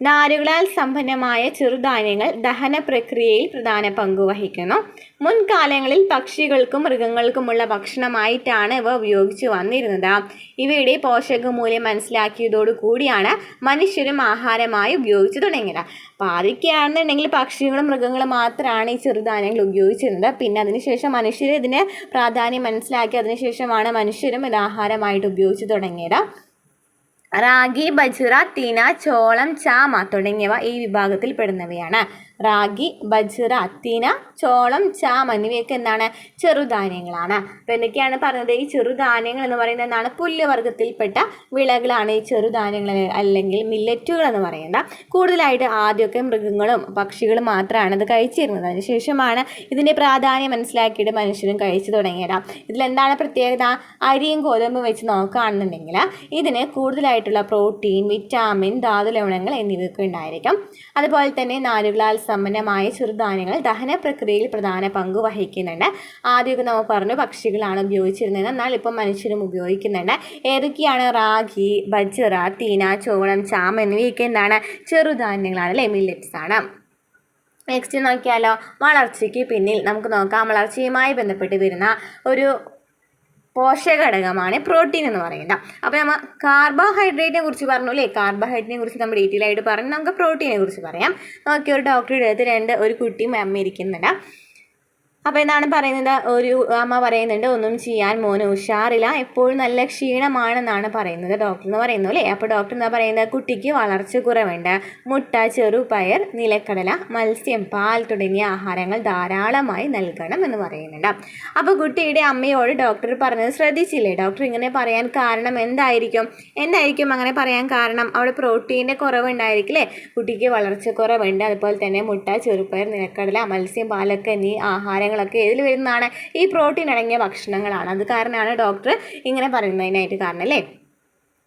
നാരുകളാൽ സമ്പന്നമായ ചെറുധാന്യങ്ങൾ ദഹന പ്രക്രിയയിൽ പ്രധാന പങ്ക് വഹിക്കുന്നു. മുൻകാലങ്ങളിൽ പക്ഷികൾക്കും മൃഗങ്ങൾക്കുമുള്ള ഭക്ഷണമായിട്ടാണ് ഇവ ഉപയോഗിച്ചു വന്നിരുന്നത്. ഇവയുടെ പോഷകമൂല്യം മനസ്സിലാക്കിയതോടു കൂടിയാണ് മനുഷ്യരും ആഹാരമായി ഉപയോഗിച്ചു തുടങ്ങിയത്. അപ്പോൾ ആദ്യമൊക്കെയാണെന്നുണ്ടെങ്കിൽ പക്ഷികളും മൃഗങ്ങളും മാത്രമാണ് ഈ ചെറുധാന്യങ്ങൾ ഉപയോഗിച്ചിരുന്നത്. പിന്നെ അതിനുശേഷം മനുഷ്യർ ഇതിന് പ്രാധാന്യം മനസ്സിലാക്കി, അതിനുശേഷമാണ് മനുഷ്യരും ഇത് ആഹാരമായിട്ട് ഉപയോഗിച്ചു തുടങ്ങിയത്. റാഗി, ബജ്റ, തിന, ചോളം, ചാമ തുടങ്ങിയവ ഈ വിഭാഗത്തിൽ പെടുന്നവയാണ്. റാഗി, ബജ്റ, തിന, ചോളം, ചാമ എന്നിവയൊക്കെ എന്താണ്? ചെറുധാന്യങ്ങളാണ്. അപ്പോൾ എന്തൊക്കെയാണ് പറഞ്ഞത്? ഈ ചെറുധാന്യങ്ങൾ എന്ന് പറയുന്നത് എന്താണ്? പുല്ലുവർഗ്ഗത്തിൽപ്പെട്ട വിളകളാണ് ഈ ചെറുധാന്യങ്ങൾ അല്ലെങ്കിൽ മില്ലറ്റുകൾ എന്ന് പറയുന്നത്. കൂടുതലായിട്ട് ആദ്യമൊക്കെ മൃഗങ്ങളും പക്ഷികളും മാത്രമാണ് ഇത് കഴിച്ചിരുന്നത്. അതിനുശേഷമാണ് ഇതിൻ്റെ പ്രാധാന്യം മനസ്സിലാക്കിയിട്ട് മനുഷ്യരും കഴിച്ചു തുടങ്ങിയത്. ഇതിലെന്താണ് പ്രത്യേകത? അരിയും ഗോതമ്പും വെച്ച് നോക്കുകയാണെന്നുണ്ടെങ്കിൽ ഇതിന് കൂടുതലായിട്ടുള്ള പ്രോട്ടീൻ, വിറ്റാമിൻ, ധാതുലവണങ്ങൾ എന്നിവയൊക്കെ ഉണ്ടായിരിക്കും. അതുപോലെ തന്നെ നാരുകളാൽ സമ്പന്നമായ ചെറുധാന്യങ്ങൾ ദഹന പ്രക്രിയയിൽ പ്രധാന പങ്ക് വഹിക്കുന്നുണ്ട്. ആദ്യമൊക്കെ നമ്മൾ പറഞ്ഞു പക്ഷികളാണ് ഉപയോഗിച്ചിരുന്നത്, എന്നാൽ ഇപ്പം മനുഷ്യരും ഉപയോഗിക്കുന്നുണ്ട്. ഏതൊക്കെയാണ്? റാഗി, ബജ്റ, തീന, ചോളം, ചാമ എന്നിവയൊക്കെ എന്താണ്? ചെറുധാന്യങ്ങളാണ് അല്ലേ, മില്ലറ്റ്സ് ആണ്. നെക്സ്റ്റ് നോക്കിയാലോ, വളർച്ചയ്ക്ക് പിന്നിൽ നമുക്ക് നോക്കാം. വളർച്ചയുമായി ബന്ധപ്പെട്ട് വരുന്ന ഒരു പോഷകഘടകമാണ് പ്രോട്ടീൻ എന്ന് പറയുന്നത്. അപ്പോൾ നമ്മൾ കാർബോഹൈഡ്രേറ്റിനെ കുറിച്ച് പറഞ്ഞു അല്ലേ, കാർബോഹൈഡ്രേറ്റിനെ കുറിച്ച് നമ്മൾ ഡീറ്റെയിൽ ആയിട്ട് പറഞ്ഞു. നമുക്ക് പ്രോട്ടീനെ കുറിച്ച് പറയാം. നോക്കി, ഒരു ഡോക്ടറുടെ അടുത്ത് ഒരു കുട്ടിയും അമ്മ ഇരിക്കുന്നുണ്ട്. അപ്പോൾ എന്താണ് പറയുന്നത്? ഒരു അമ്മ പറയുന്നുണ്ട്, ഒന്നും ചെയ്യാൻ മോന് ഉഷാറില്ല, എപ്പോഴും നല്ല ക്ഷീണമാണെന്നാണ് പറയുന്നത് ഡോക്ടർ എന്ന് പറയുന്നു അല്ലേ. അപ്പോൾ ഡോക്ടർ എന്താ പറയുന്നത്? കുട്ടിക്ക് വളർച്ച കുറവുണ്ട്, മുട്ട, ചെറുപയർ, നിലക്കടല, മത്സ്യം, പാൽ തുടങ്ങിയ ആഹാരങ്ങൾ ധാരാളമായി നൽകണം എന്ന് പറയുന്നുണ്ട്. അപ്പോൾ കുട്ടിയുടെ അമ്മയോട് ഡോക്ടർ പറഞ്ഞത് ശ്രദ്ധിച്ചില്ലേ? ഡോക്ടർ ഇങ്ങനെ പറയാൻ കാരണം എന്തായിരിക്കും അങ്ങനെ പറയാൻ കാരണം? അവിടെ പ്രോട്ടീൻ്റെ കുറവുണ്ടായിരിക്കില്ലേ, കുട്ടിക്ക് വളർച്ച കുറവുണ്ട്. അതുപോലെ തന്നെ മുട്ട, ചെറുപയർ, നിലക്കടല, മത്സ്യം, പാലൊക്കെ എന്നീ ആഹാരങ്ങളൊക്കെ ഏതിൽ വരുന്നതാണ്? ഈ പ്രോട്ടീൻ അടങ്ങിയ ഭക്ഷണങ്ങളാണ്. അത് കാരണമാണ് ഡോക്ടർ ഇങ്ങനെ പറയുന്നതിനായിട്ട് കാരണം അല്ലേ.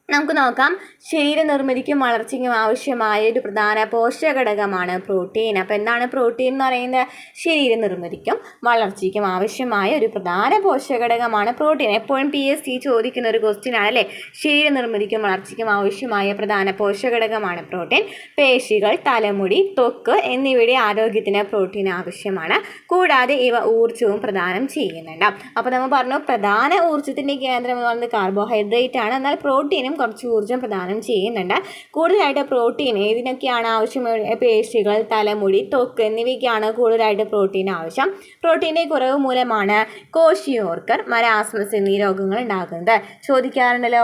നമുക്ക് നോക്കാം. ശരീരനിർമ്മിതിക്കും വളർച്ചയ്ക്കും ആവശ്യമായ ഒരു പ്രധാന പോഷകഘടകമാണ് പ്രോട്ടീൻ. അപ്പോൾ എന്താണ് പ്രോട്ടീൻ എന്ന് പറയുന്നത്? ശരീരനിർമ്മിതിക്കും വളർച്ചയ്ക്കും ആവശ്യമായ ഒരു പ്രധാന പോഷകഘടകമാണ് പ്രോട്ടീൻ. എപ്പോഴും PSC ചോദിക്കുന്ന ഒരു ക്വസ്റ്റ്യൻ ആണ് അല്ലേ. ശരീരനിർമ്മിതിക്കും വളർച്ചയ്ക്കും ആവശ്യമായ പ്രധാന പോഷകഘടകമാണ് പ്രോട്ടീൻ. പേശികൾ, തലമുടി, ത്വക്ക് എന്നിവയുടെ ആരോഗ്യത്തിന് പ്രോട്ടീൻ ആവശ്യമാണ്. കൂടാതെ ഇവ ഊർജ്ജവും പ്രദാനം ചെയ്യുന്നുണ്ട്. അപ്പോൾ നമ്മൾ പറഞ്ഞു പ്രധാന ഊർജ്ജത്തിൻ്റെ കേന്ദ്രം എന്ന് പറയുന്നത് കാർബോഹൈഡ്രേറ്റ് ആണ്. എന്നാൽ പ്രോട്ടീനും കുറച്ച് ഊർജ്ജം പ്രദാനം ചെയ്യുന്നുണ്ട്. കൂടുതലായിട്ട് പ്രോട്ടീൻ ഏതിനൊക്കെയാണ് ആവശ്യം? പേശികൾ, തലമുടി, ത്വക്ക് എന്നിവയ്ക്കാണ് കൂടുതലായിട്ട് പ്രോട്ടീൻ ആവശ്യം. പ്രോട്ടീൻ്റെ കുറവ് മൂലമാണ് കോശിയോർക്കർ, മരാസ്മസ് എന്നീ രോഗങ്ങൾ ഉണ്ടാകുന്നത്. ചോദിക്കാറുണ്ടല്ലോ,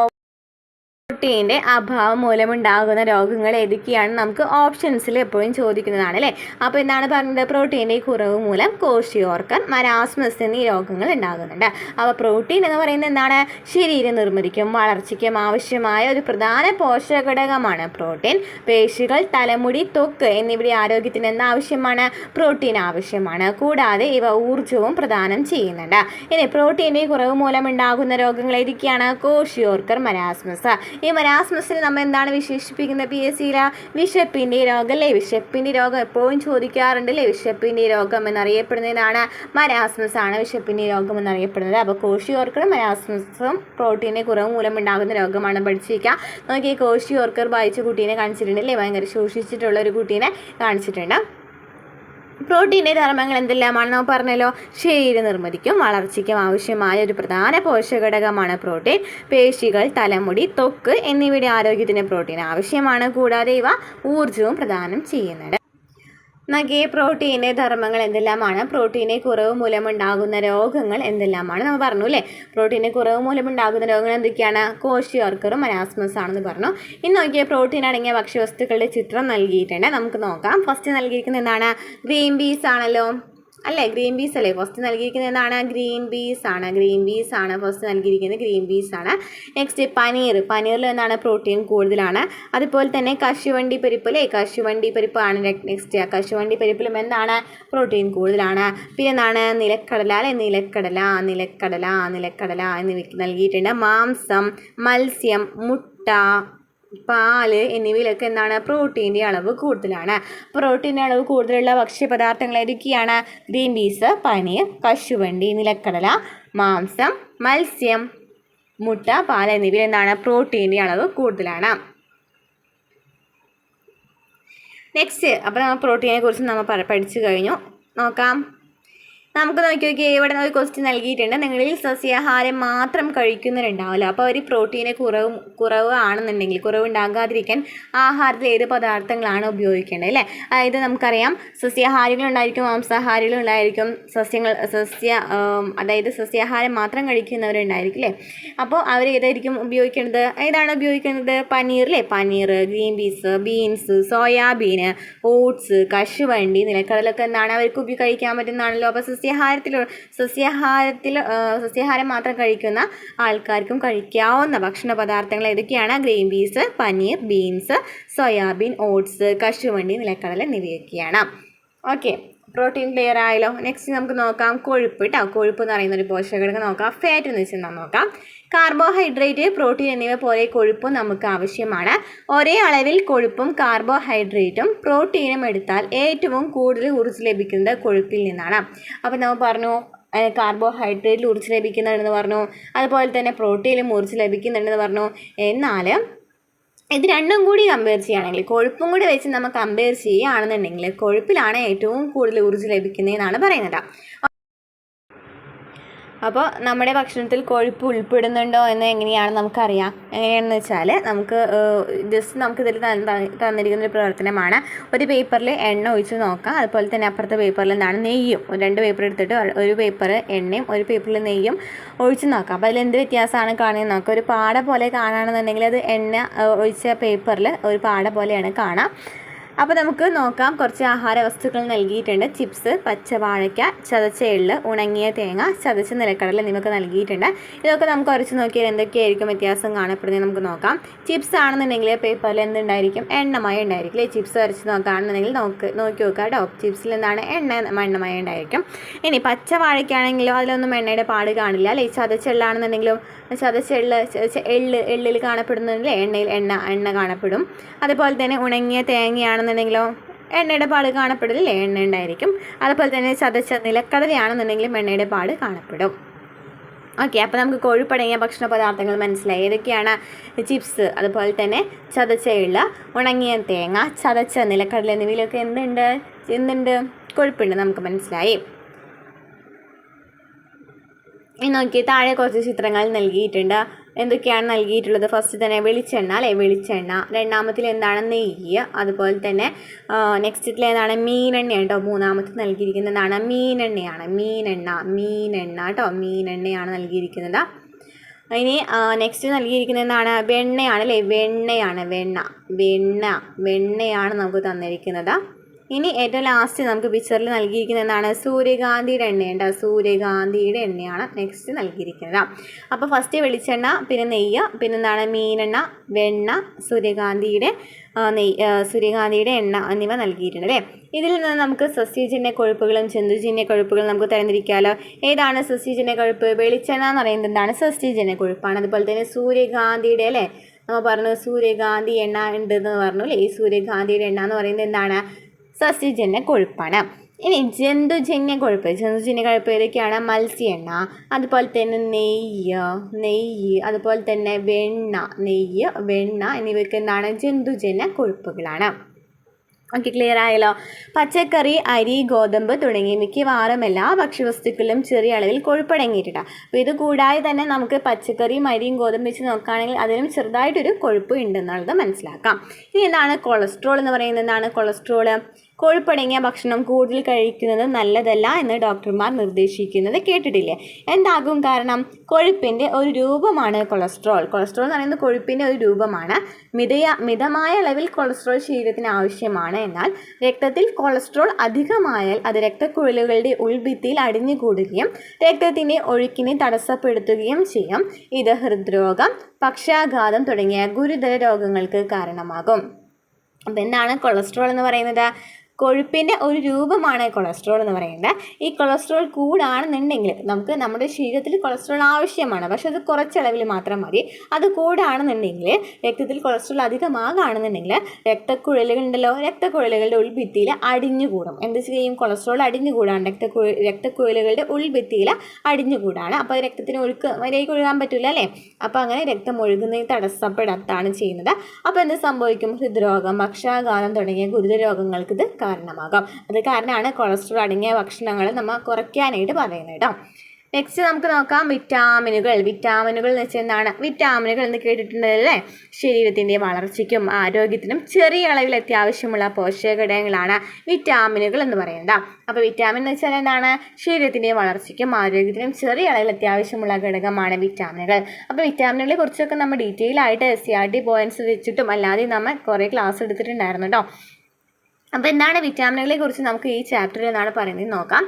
പ്രോട്ടീൻ്റെ അഭാവം മൂലമുണ്ടാകുന്ന രോഗങ്ങൾ ഏതൊക്കെയാണ്? നമുക്ക് ഓപ്ഷൻസിൽ എപ്പോഴും ചോദിക്കുന്നതാണ് അല്ലേ. അപ്പോൾ എന്താണ് പറഞ്ഞത്? പ്രോട്ടീൻ്റെ കുറവ് മൂലം കോശിയോർക്കർ, മരാസ്മസ് എന്നീ രോഗങ്ങൾ ഉണ്ടാകുന്നുണ്ട്. അപ്പോൾ പ്രോട്ടീൻ എന്ന് പറയുന്നത് എന്താണ്? ശരീരനിർമ്മിതിക്കും വളർച്ചയ്ക്കും ആവശ്യമായ ഒരു പ്രധാന പോഷകഘടകമാണ് പ്രോട്ടീൻ. പേശികൾ, തലമുടി, ത്വക്ക് എന്നിവയുടെ ആരോഗ്യത്തിന് എന്താവശ്യമാണ്? പ്രോട്ടീൻ ആവശ്യമാണ്. കൂടാതെ ഇവ ഊർജ്ജവും പ്രദാനം ചെയ്യുന്നുണ്ട്. ഇനി പ്രോട്ടീൻ്റെ കുറവ് മൂലമുണ്ടാകുന്ന രോഗങ്ങൾ ഏതൊക്കെയാണ്? കോശിയോർക്കർ, മരാസ്മസ്. ഈ മരാസ്മസിനെ നമ്മൾ എന്താണ് വിശേഷിപ്പിക്കുന്നത്? PSCയിൽ വിശപ്പിൻ്റെ രോഗം അല്ലേ. വിശപ്പിൻ്റെ രോഗം എപ്പോഴും ചോദിക്കാറുണ്ട് അല്ലേ. വിശപ്പിൻ്റെ രോഗം എന്നറിയപ്പെടുന്നതാണ് മരാസ്മസ് ആണ് വിശപ്പിൻ്റെ രോഗം എന്നറിയപ്പെടുന്നത്. അപ്പോൾ കോശിയോർക്കറും മരാസ്മസും പ്രോട്ടീൻ്റെ കുറവ് മൂലമുണ്ടാകുന്ന രോഗമാണ്. പഠിച്ചിരിക്കുക. നോക്കി, കോശിയോർക്കർ ബാധിച്ച കുട്ടീനെ കാണിച്ചിട്ടുണ്ട് അല്ലേ. ഭയങ്കര ശോഷിച്ചിട്ടുള്ള ഒരു കുട്ടീനെ കാണിച്ചിട്ടുണ്ട്. പ്രോട്ടീൻ്റെ ധർമ്മങ്ങൾ എന്തെല്ലാമാണ് നമ്മൾ പറഞ്ഞല്ലോ. ശരീരനിർമ്മിതിക്കും വളർച്ചയ്ക്കും ആവശ്യമായ ഒരു പ്രധാന പോഷകഘടകമാണ് പ്രോട്ടീൻ. പേശികൾ, തലമുടി, ത്വക്ക് എന്നിവയുടെ ആരോഗ്യത്തിന് പ്രോട്ടീൻ ആവശ്യമാണ്. കൂടാതെ ഇവ ഊർജ്ജവും പ്രദാനം ചെയ്യുന്നുണ്ട്. നഗേ പ്രോട്ടീൻ്റെ ധർമ്മങ്ങൾ എന്തെല്ലാമാണ്? പ്രോട്ടീനെ കുറവ് മൂലമുണ്ടാകുന്ന രോഗങ്ങൾ എന്തെല്ലാമാണ് നമ്മൾ പറഞ്ഞു അല്ലേ. പ്രോട്ടീനെ കുറവ് മൂലമുണ്ടാകുന്ന രോഗങ്ങൾ എന്തൊക്കെയാണ്? കോശിയോർക്കറും മരാസ്മസ് ആണെന്ന് പറഞ്ഞു. ഇനി നോക്കിയാൽ പ്രോട്ടീൻ അടങ്ങിയ ഭക്ഷ്യവസ്തുക്കളുടെ ചിത്രം നൽകിയിട്ടുണ്ട്. നമുക്ക് നോക്കാം. ഫസ്റ്റ് നൽകിയിരിക്കുന്നത് എന്താണ്? ഗ്രീൻ പീസ് ആണല്ലോ അല്ലേ. ഗ്രീൻ പീസ് അല്ലേ ഫസ്റ്റ് നൽകിയിരിക്കുന്നത്? എന്താണ്? ഗ്രീൻ പീസ് ആണ് ഫസ്റ്റ് നൽകിയിരിക്കുന്നത്. ഗ്രീൻ പീസ് ആണ്. നെക്സ്റ്റ് പനീറിൽ എന്താണ്? പ്രോട്ടീൻ കൂടുതലാണ്. അതുപോലെ തന്നെ കശുവണ്ടി പരിപ്പ് അല്ലേ. കശുവണ്ടി പരിപ്പ് ആണ് നെക്സ്റ്റ്. കശുവണ്ടി പരിപ്പിലും എന്താണ്? പ്രോട്ടീൻ കൂടുതലാണ്. പിന്നെ എന്താണ്? നിലക്കടല അല്ലേ. നിലക്കടല എന്നിവയ്ക്ക് നൽകിയിട്ടുണ്ട്. മാംസം, മത്സ്യം, മുട്ട, പാല് എന്നിവയിലൊക്കെ എന്താണ്? പ്രോട്ടീൻ്റെ അളവ് കൂടുതലാണ്. പ്രോട്ടീൻ്റെ അളവ് കൂടുതലുള്ള ഭക്ഷ്യപദാർത്ഥങ്ങൾ ഏതൊക്കെയാണ്? ഗ്രീൻ പീസ്, പനീർ, കശുവണ്ടി, നിലക്കടല, മാംസം, മത്സ്യം, മുട്ട, പാൽ എന്നിവയിൽ എന്താണ്? പ്രോട്ടീൻ്റെ അളവ് കൂടുതലാണ്. നെക്സ്റ്റ്, അപ്പോൾ നമ്മൾ പ്രോട്ടീനെ കുറിച്ച് നമ്മൾ പഠിച്ചു കഴിഞ്ഞു. നോക്കാം. നമുക്ക് നോക്കിയാൽ ഇവിടെ ഒരു ക്വസ്റ്റ്യൻ നൽകിയിട്ടുണ്ട്. നിങ്ങളിൽ സസ്യാഹാരം മാത്രം കഴിക്കുന്നവരുണ്ടാവില്ല. അപ്പോൾ ഒരു പ്രോട്ടീന് കുറവ് ആണെന്നുണ്ടെങ്കിൽ, കുറവുണ്ടാകാതിരിക്കാൻ ആഹാരത്തിൽ ഏത് പദാർത്ഥങ്ങളാണ് ഉപയോഗിക്കേണ്ടത് അല്ലേ? അതായത് നമുക്കറിയാം സസ്യാഹാരികളുണ്ടായിരിക്കും, മാംസാഹാരികളുണ്ടായിരിക്കും, അതായത് സസ്യാഹാരം മാത്രം കഴിക്കുന്നവരുണ്ടായിരിക്കും അല്ലേ? അപ്പോൾ അവർ ഏതായിരിക്കും ഉപയോഗിക്കേണ്ടത്? ഏതാണ് ഉപയോഗിക്കുന്നത്? പനീർ അല്ലേ? Paneer, green peas, beans, soyabean, oats, കശുവണ്ടി, നിലക്കടലൊക്കെ എന്താണ് അവർക്ക് കഴിക്കാൻ പറ്റുന്നതാണല്ലോ. അപ്പോൾ സസ്യാഹാരം മാത്രം കഴിക്കുന്ന ആൾക്കാർക്കും കഴിക്കാവുന്ന ഭക്ഷണ പദാർത്ഥങ്ങൾ ഏതൊക്കെയാണ്? Green peas, paneer, beans, soyabean, oats, കശുവണ്ടി, നിലക്കടല എന്നിവയൊക്കെയാണ്. ഓക്കെ, പ്രോട്ടീൻ ക്ലിയർ ആയല്ലോ. നെക്സ്റ്റ് നമുക്ക് നോക്കാം കൊഴുപ്പ് കേട്ടോ. കൊഴുപ്പ് എന്ന് പറയുന്ന ഒരു പോഷകഘടകം നോക്കാം. ഫാറ്റ് എന്ന് വെച്ചാൽ നോക്കാം. കാർബോഹൈഡ്രേറ്റ്, പ്രോട്ടീൻ എന്നിവ പോലെ കൊഴുപ്പും നമുക്ക് ആവശ്യമാണ്. ഒരേ അളവിൽ കൊഴുപ്പും കാർബോഹൈഡ്രേറ്റും പ്രോട്ടീനും എടുത്താൽ ഏറ്റവും കൂടുതൽ ഊർജ്ജം ലഭിക്കുന്നത് കൊഴുപ്പിൽ നിന്നാണ്. അപ്പോൾ നമ്മൾ പറഞ്ഞു കാർബോഹൈഡ്രേറ്റിൽ ഊർജ്ജം ലഭിക്കുന്നുണ്ടെന്ന് പറഞ്ഞു, അതുപോലെ തന്നെ പ്രോട്ടീനിലും ഊർജ്ജം ലഭിക്കുന്നുണ്ടെന്ന് പറഞ്ഞു. എന്നാൽ ഇത് രണ്ടും കൂടി കമ്പയർ ചെയ്യുകയാണെങ്കിൽ, കൊഴുപ്പും കൂടി വെച്ച് നമ്മൾ കമ്പയർ ചെയ്യുകയാണെന്നുണ്ടെങ്കിൽ കൊഴുപ്പിലാണ് ഏറ്റവും കൂടുതൽ ഊർജ്ജം ലഭിക്കുന്നതെന്നാണ് പറയുന്നത്. അപ്പോൾ നമ്മുടെ ഭക്ഷണത്തിൽ കൊഴുപ്പ് ഉൾപ്പെടുന്നുണ്ടോ എന്ന് എങ്ങനെയാണ് നമുക്കറിയാം? എങ്ങനെയാണെന്ന് വെച്ചാൽ നമുക്കിതിൽ തന്നിരിക്കുന്ന ഒരു പ്രവർത്തനമാണ്. ഒരു പേപ്പറിൽ എണ്ണ ഒഴിച്ച് നോക്കാം. അതുപോലെ തന്നെ അപ്പുറത്തെ പേപ്പറിൽ എന്താണ് നെയ്യും, 2 പേപ്പർ എടുത്തിട്ട് ഒരു പേപ്പർ എണ്ണയും ഒരു പേപ്പറിൽ നെയ്യും ഒഴിച്ച് നോക്കാം. അപ്പോൾ അതിൽ എന്ത് വ്യത്യാസമാണ് കാണുന്നത് നോക്കാം. ഒരു പാട പോലെ കാണുകയാണെന്നുണ്ടെങ്കിൽ അത് എണ്ണ ഒഴിച്ച പേപ്പറിൽ ഒരു പാട പോലെയാണ് കാണാം. അപ്പോൾ നമുക്ക് നോക്കാം. കുറച്ച് ആഹാര വസ്തുക്കൾ നൽകിയിട്ടുണ്ട്. ചിപ്സ്, പച്ചവാഴയ്ക്ക, ചതച്ച എള്ള്, ഉണങ്ങിയ തേങ്ങ, ചതച്ച നിലക്കടല എന്നിവയൊക്കെ നൽകിയിട്ടുണ്ട്. ഇതൊക്കെ നമുക്ക് ഉരച്ച് നോക്കിയാൽ എന്തൊക്കെയായിരിക്കും വ്യത്യാസം കാണപ്പെടുന്നത് നമുക്ക് നോക്കാം. ചിപ്സ് ആണെന്നുണ്ടെങ്കിൽ പേപ്പറിൽ എന്തുണ്ടായിരിക്കും? എണ്ണമയം ഉണ്ടായിരിക്കും അല്ലേ? ചിപ്സ് ഉരച്ച് നോക്കുകയാണെന്നുണ്ടെങ്കിൽ നോക്കി നോക്കുക കേട്ടോ. ചിപ്സിൽ എന്താണ്? എണ്ണമയം ഉണ്ടായിരിക്കും. ഇനി പച്ചവാഴയ്ക്കാണെങ്കിലോ അതിലൊന്നും എണ്ണയുടെ പാട് കാണില്ല അല്ലേ? ചതച്ച എള്ളാണെന്നുണ്ടെങ്കിലും എള്ളിൽ കാണപ്പെടുന്നില്ലേ? എണ്ണ കാണപ്പെടും. അതുപോലെ തന്നെ ഉണങ്ങിയ തേങ്ങയാണെന്നുണ്ടെങ്കിലോ എണ്ണയുടെ പാട് കാണപ്പെടില്ലേ? എണ്ണ ഉണ്ടായിരിക്കും. അതുപോലെ തന്നെ ചതച്ച നിലക്കടലയാണെന്നുണ്ടെങ്കിലും എണ്ണയുടെ പാട് കാണപ്പെടും. ഓക്കെ, അപ്പോൾ നമുക്ക് കൊഴുപ്പടങ്ങിയ ഭക്ഷണ പദാർത്ഥങ്ങൾ മനസ്സിലായി. ഏതൊക്കെയാണ്? ചിപ്സ്, അതുപോലെ തന്നെ ചതച്ച എള്ള, ഉണങ്ങിയ തേങ്ങ, ചതച്ച നിലക്കടല എന്നിവയിലൊക്കെ എന്തുണ്ട്? കൊഴുപ്പുണ്ട്, നമുക്ക് മനസ്സിലായി. ഇനി നോക്കി താഴെ കുറച്ച് ചിത്രങ്ങൾ നൽകിയിട്ടുണ്ട്. എന്തൊക്കെയാണ് നൽകിയിട്ടുള്ളത്? ഫസ്റ്റ് തന്നെ വെളിച്ചെണ്ണ അല്ലേ? വെളിച്ചെണ്ണ. രണ്ടാമത്തിൽ എന്താണ്? നെയ്യ്. അതുപോലെ തന്നെ നെക്സ്റ്റിൽ ഏതാണ്? മീനെണ്ണ കേട്ടോ. മൂന്നാമത്തിൽ നൽകിയിരിക്കുന്നതാണ് മീനെണ്ണയാണ്. മീനെണ്ണ കേട്ടോ. മീനെണ്ണയാണ് നൽകിയിരിക്കുന്നത്. ഇനി നെക്സ്റ്റ് നൽകിയിരിക്കുന്നത് എന്താണ്? വെണ്ണയാണ് അല്ലേ? വെണ്ണയാണ് നമുക്ക് തന്നിരിക്കുന്നത്. ഇനി ഏറ്റവും ലാസ്റ്റ് നമുക്ക് പിക്ചറിൽ നൽകിയിരിക്കുന്നത് എന്താണ്? സൂര്യകാന്തിയുടെ എണ്ണയുണ്ട്. സൂര്യകാന്തിയുടെ എണ്ണയാണ് നെക്സ്റ്റ് നൽകിയിരിക്കുന്നത്. അപ്പോൾ ഫസ്റ്റ് വെളിച്ചെണ്ണ, പിന്നെ നെയ്യ്, പിന്നെ എന്താണ്? മീനെണ്ണ, വെണ്ണ, സൂര്യകാന്തിയുടെ എണ്ണ എന്നിവ നൽകിയിട്ടുണ്ട് അല്ലേ? ഇതിൽ നിന്ന് നമുക്ക് സസ്യജന്യ കൊഴുപ്പുകളും ജന്തുജന്യ കൊഴുപ്പുകളും നമുക്ക് തരംതിരിക്കാമല്ലോ. ഏതാണ് സസ്യജന്യ കൊഴുപ്പ്? വെളിച്ചെണ്ണ എന്ന് പറയുന്നത് എന്താണ്? സസ്യജന്യ കൊഴുപ്പാണ്. അതുപോലെ തന്നെ സൂര്യകാന്തിയുടെ അല്ലേ, നമ്മൾ പറഞ്ഞു സൂര്യകാന്തി എണ്ണ ഉണ്ടെന്ന് പറഞ്ഞു അല്ലേ? ഈ സൂര്യകാന്തിയുടെ എണ്ണ എന്ന് പറയുന്നത് എന്താണ്? സസ്യജന്യ കൊഴുപ്പാണ്. ഇനി ജന്തുജന്യ കൊഴുപ്പ് ഏതൊക്കെയാണ്? മത്സ്യ എണ്ണ, അതുപോലെ തന്നെ നെയ്യ്, അതുപോലെ തന്നെ വെണ്ണ എന്നിവയ്ക്ക് എന്താണ്? ജന്തുജന്യ കൊഴുപ്പുകളാണ്. ഓക്കെ, ക്ലിയർ ആയല്ലോ. പച്ചക്കറി, അരി, ഗോതമ്പ് തുടങ്ങിയ മിക്കവാറും എല്ലാ ഭക്ഷ്യവസ്തുക്കളിലും ചെറിയ അളവിൽ കൊഴുപ്പടങ്ങിയിട്ടുണ്ട്. അപ്പോൾ ഇത് കൂടാതെ തന്നെ നമുക്ക് പച്ചക്കറിയും അരിയും ഗോതമ്പ് വെച്ച് നോക്കുകയാണെങ്കിൽ അതിലും ചെറുതായിട്ടൊരു കൊഴുപ്പ് ഉണ്ടെന്നുള്ളത് മനസ്സിലാക്കാം. ഇനി എന്താണ് കൊളസ്ട്രോൾ എന്ന് പറയുന്നത്? എന്താണ് കൊളസ്ട്രോൾ? കൊഴുപ്പടങ്ങിയ ഭക്ഷണം കൂടുതൽ കഴിക്കുന്നത് നല്ലതല്ല എന്ന് ഡോക്ടർമാർ നിർദ്ദേശിക്കുന്നത് കേട്ടിട്ടില്ലേ? എന്താകും കാരണം? കൊഴുപ്പിൻ്റെ ഒരു രൂപമാണ് കൊളസ്ട്രോൾ. കൊളസ്ട്രോൾ എന്ന് പറയുന്നത് കൊഴുപ്പിൻ്റെ ഒരു രൂപമാണ്. മിതമായ അളവിൽ കൊളസ്ട്രോൾ ശരീരത്തിന് ആവശ്യമാണ്. എന്നാൽ രക്തത്തിൽ കൊളസ്ട്രോൾ അധികമായാൽ അത് രക്തക്കുഴലുകളുടെ ഉൾഭിത്തിയിൽ അടിഞ്ഞുകൂടുകയും രക്തത്തിൻ്റെ ഒഴുക്കിനെ തടസ്സപ്പെടുത്തുകയും ചെയ്യും. ഇത് ഹൃദ്രോഗം, പക്ഷാഘാതം തുടങ്ങിയ ഗുരുതര രോഗങ്ങൾക്ക് കാരണമാകും. അപ്പോൾ എന്താണ് കൊളസ്ട്രോൾ എന്ന് പറയുന്നത്? കൊഴുപ്പിൻ്റെ ഒരു രൂപമാണ് കൊളസ്ട്രോൾ എന്ന് പറയുന്നത്. ഈ കൊളസ്ട്രോൾ കൂടാണെന്നുണ്ടെങ്കിൽ നമുക്ക് നമ്മുടെ ശരീരത്തിൽ കൊളസ്ട്രോൾ ആവശ്യമാണ്, പക്ഷെ അത് കുറച്ചളവിൽ മാത്രം മതി. അത് കൂടാണെന്നുണ്ടെങ്കിൽ രക്തത്തിൽ കൊളസ്ട്രോൾ അധികമാകുകയാണെന്നുണ്ടെങ്കിൽ രക്തക്കുഴലുകളുടെ ഉൾഭിത്തിയിൽ അടിഞ്ഞുകൂടും. എന്ത് ചെയ്യും? കൊളസ്ട്രോൾ അടിഞ്ഞുകൂടാണ്. രക്തക്കുഴലുകളുടെ ഉൾഭിത്തിയിൽ അടിഞ്ഞുകൂടാണ്. അപ്പോൾ രക്തത്തിന് മര്യാദയ്ക്ക് ഒഴുകാൻ പറ്റില്ല അല്ലേ? അപ്പോൾ അങ്ങനെ രക്തം ഒഴുകുന്നത് തടസ്സപ്പെടാത്താണ് ചെയ്യുന്നത്. അപ്പോൾ എന്ത് സംഭവിക്കും? ഹൃദ്രോഗം, പക്ഷാഘാതം തുടങ്ങിയ ഗുരുതര രോഗങ്ങൾക്ക് ഇത് കാരണമാകും. അത് കാരണമാണ് കൊളസ്ട്രോൾ അടങ്ങിയ ഭക്ഷണങ്ങൾ നമ്മൾ കുറയ്ക്കാനായിട്ട് പറയുന്നത് കേട്ടോ. നെക്സ്റ്റ് നമുക്ക് നോക്കാം വിറ്റാമിനുകൾ. വിറ്റാമിനുകൾ എന്ന് വെച്ചാൽ എന്താണ്? വിറ്റാമിനുകൾ എന്ന് കേട്ടിട്ടുണ്ടല്ലേ? ശരീരത്തിൻ്റെ വളർച്ചയ്ക്കും ആരോഗ്യത്തിനും ചെറിയ അളവിൽ അത്യാവശ്യമുള്ള പോഷകഘടകങ്ങളാണ് വിറ്റാമിനുകൾ എന്ന് പറയുന്നത്. അപ്പോൾ വിറ്റാമിൻ എന്ന് വെച്ചാൽ എന്താണ്? ശരീരത്തിൻ്റെ വളർച്ചയ്ക്കും ആരോഗ്യത്തിനും ചെറിയ അളവിൽ അത്യാവശ്യമുള്ള ഘടകമാണ് വിറ്റാമിനുകൾ. അപ്പോൾ വിറ്റാമിനുകളെ കുറിച്ചൊക്കെ നമ്മൾ ഡീറ്റെയിൽ ആയിട്ട് SCERT പോയിന്റ്സ് വെച്ചിട്ടും അല്ലാതെ നമ്മൾ കുറേ ക്ലാസ് എടുത്തിട്ടുണ്ടായിരുന്നു കേട്ടോ. അപ്പോൾ എന്താണ് വിറ്റാമിനുകളെ കുറിച്ച് നമുക്ക് ഈ ചാപ്റ്ററിൽ എന്താണ് പറയുന്നത് നോക്കാം.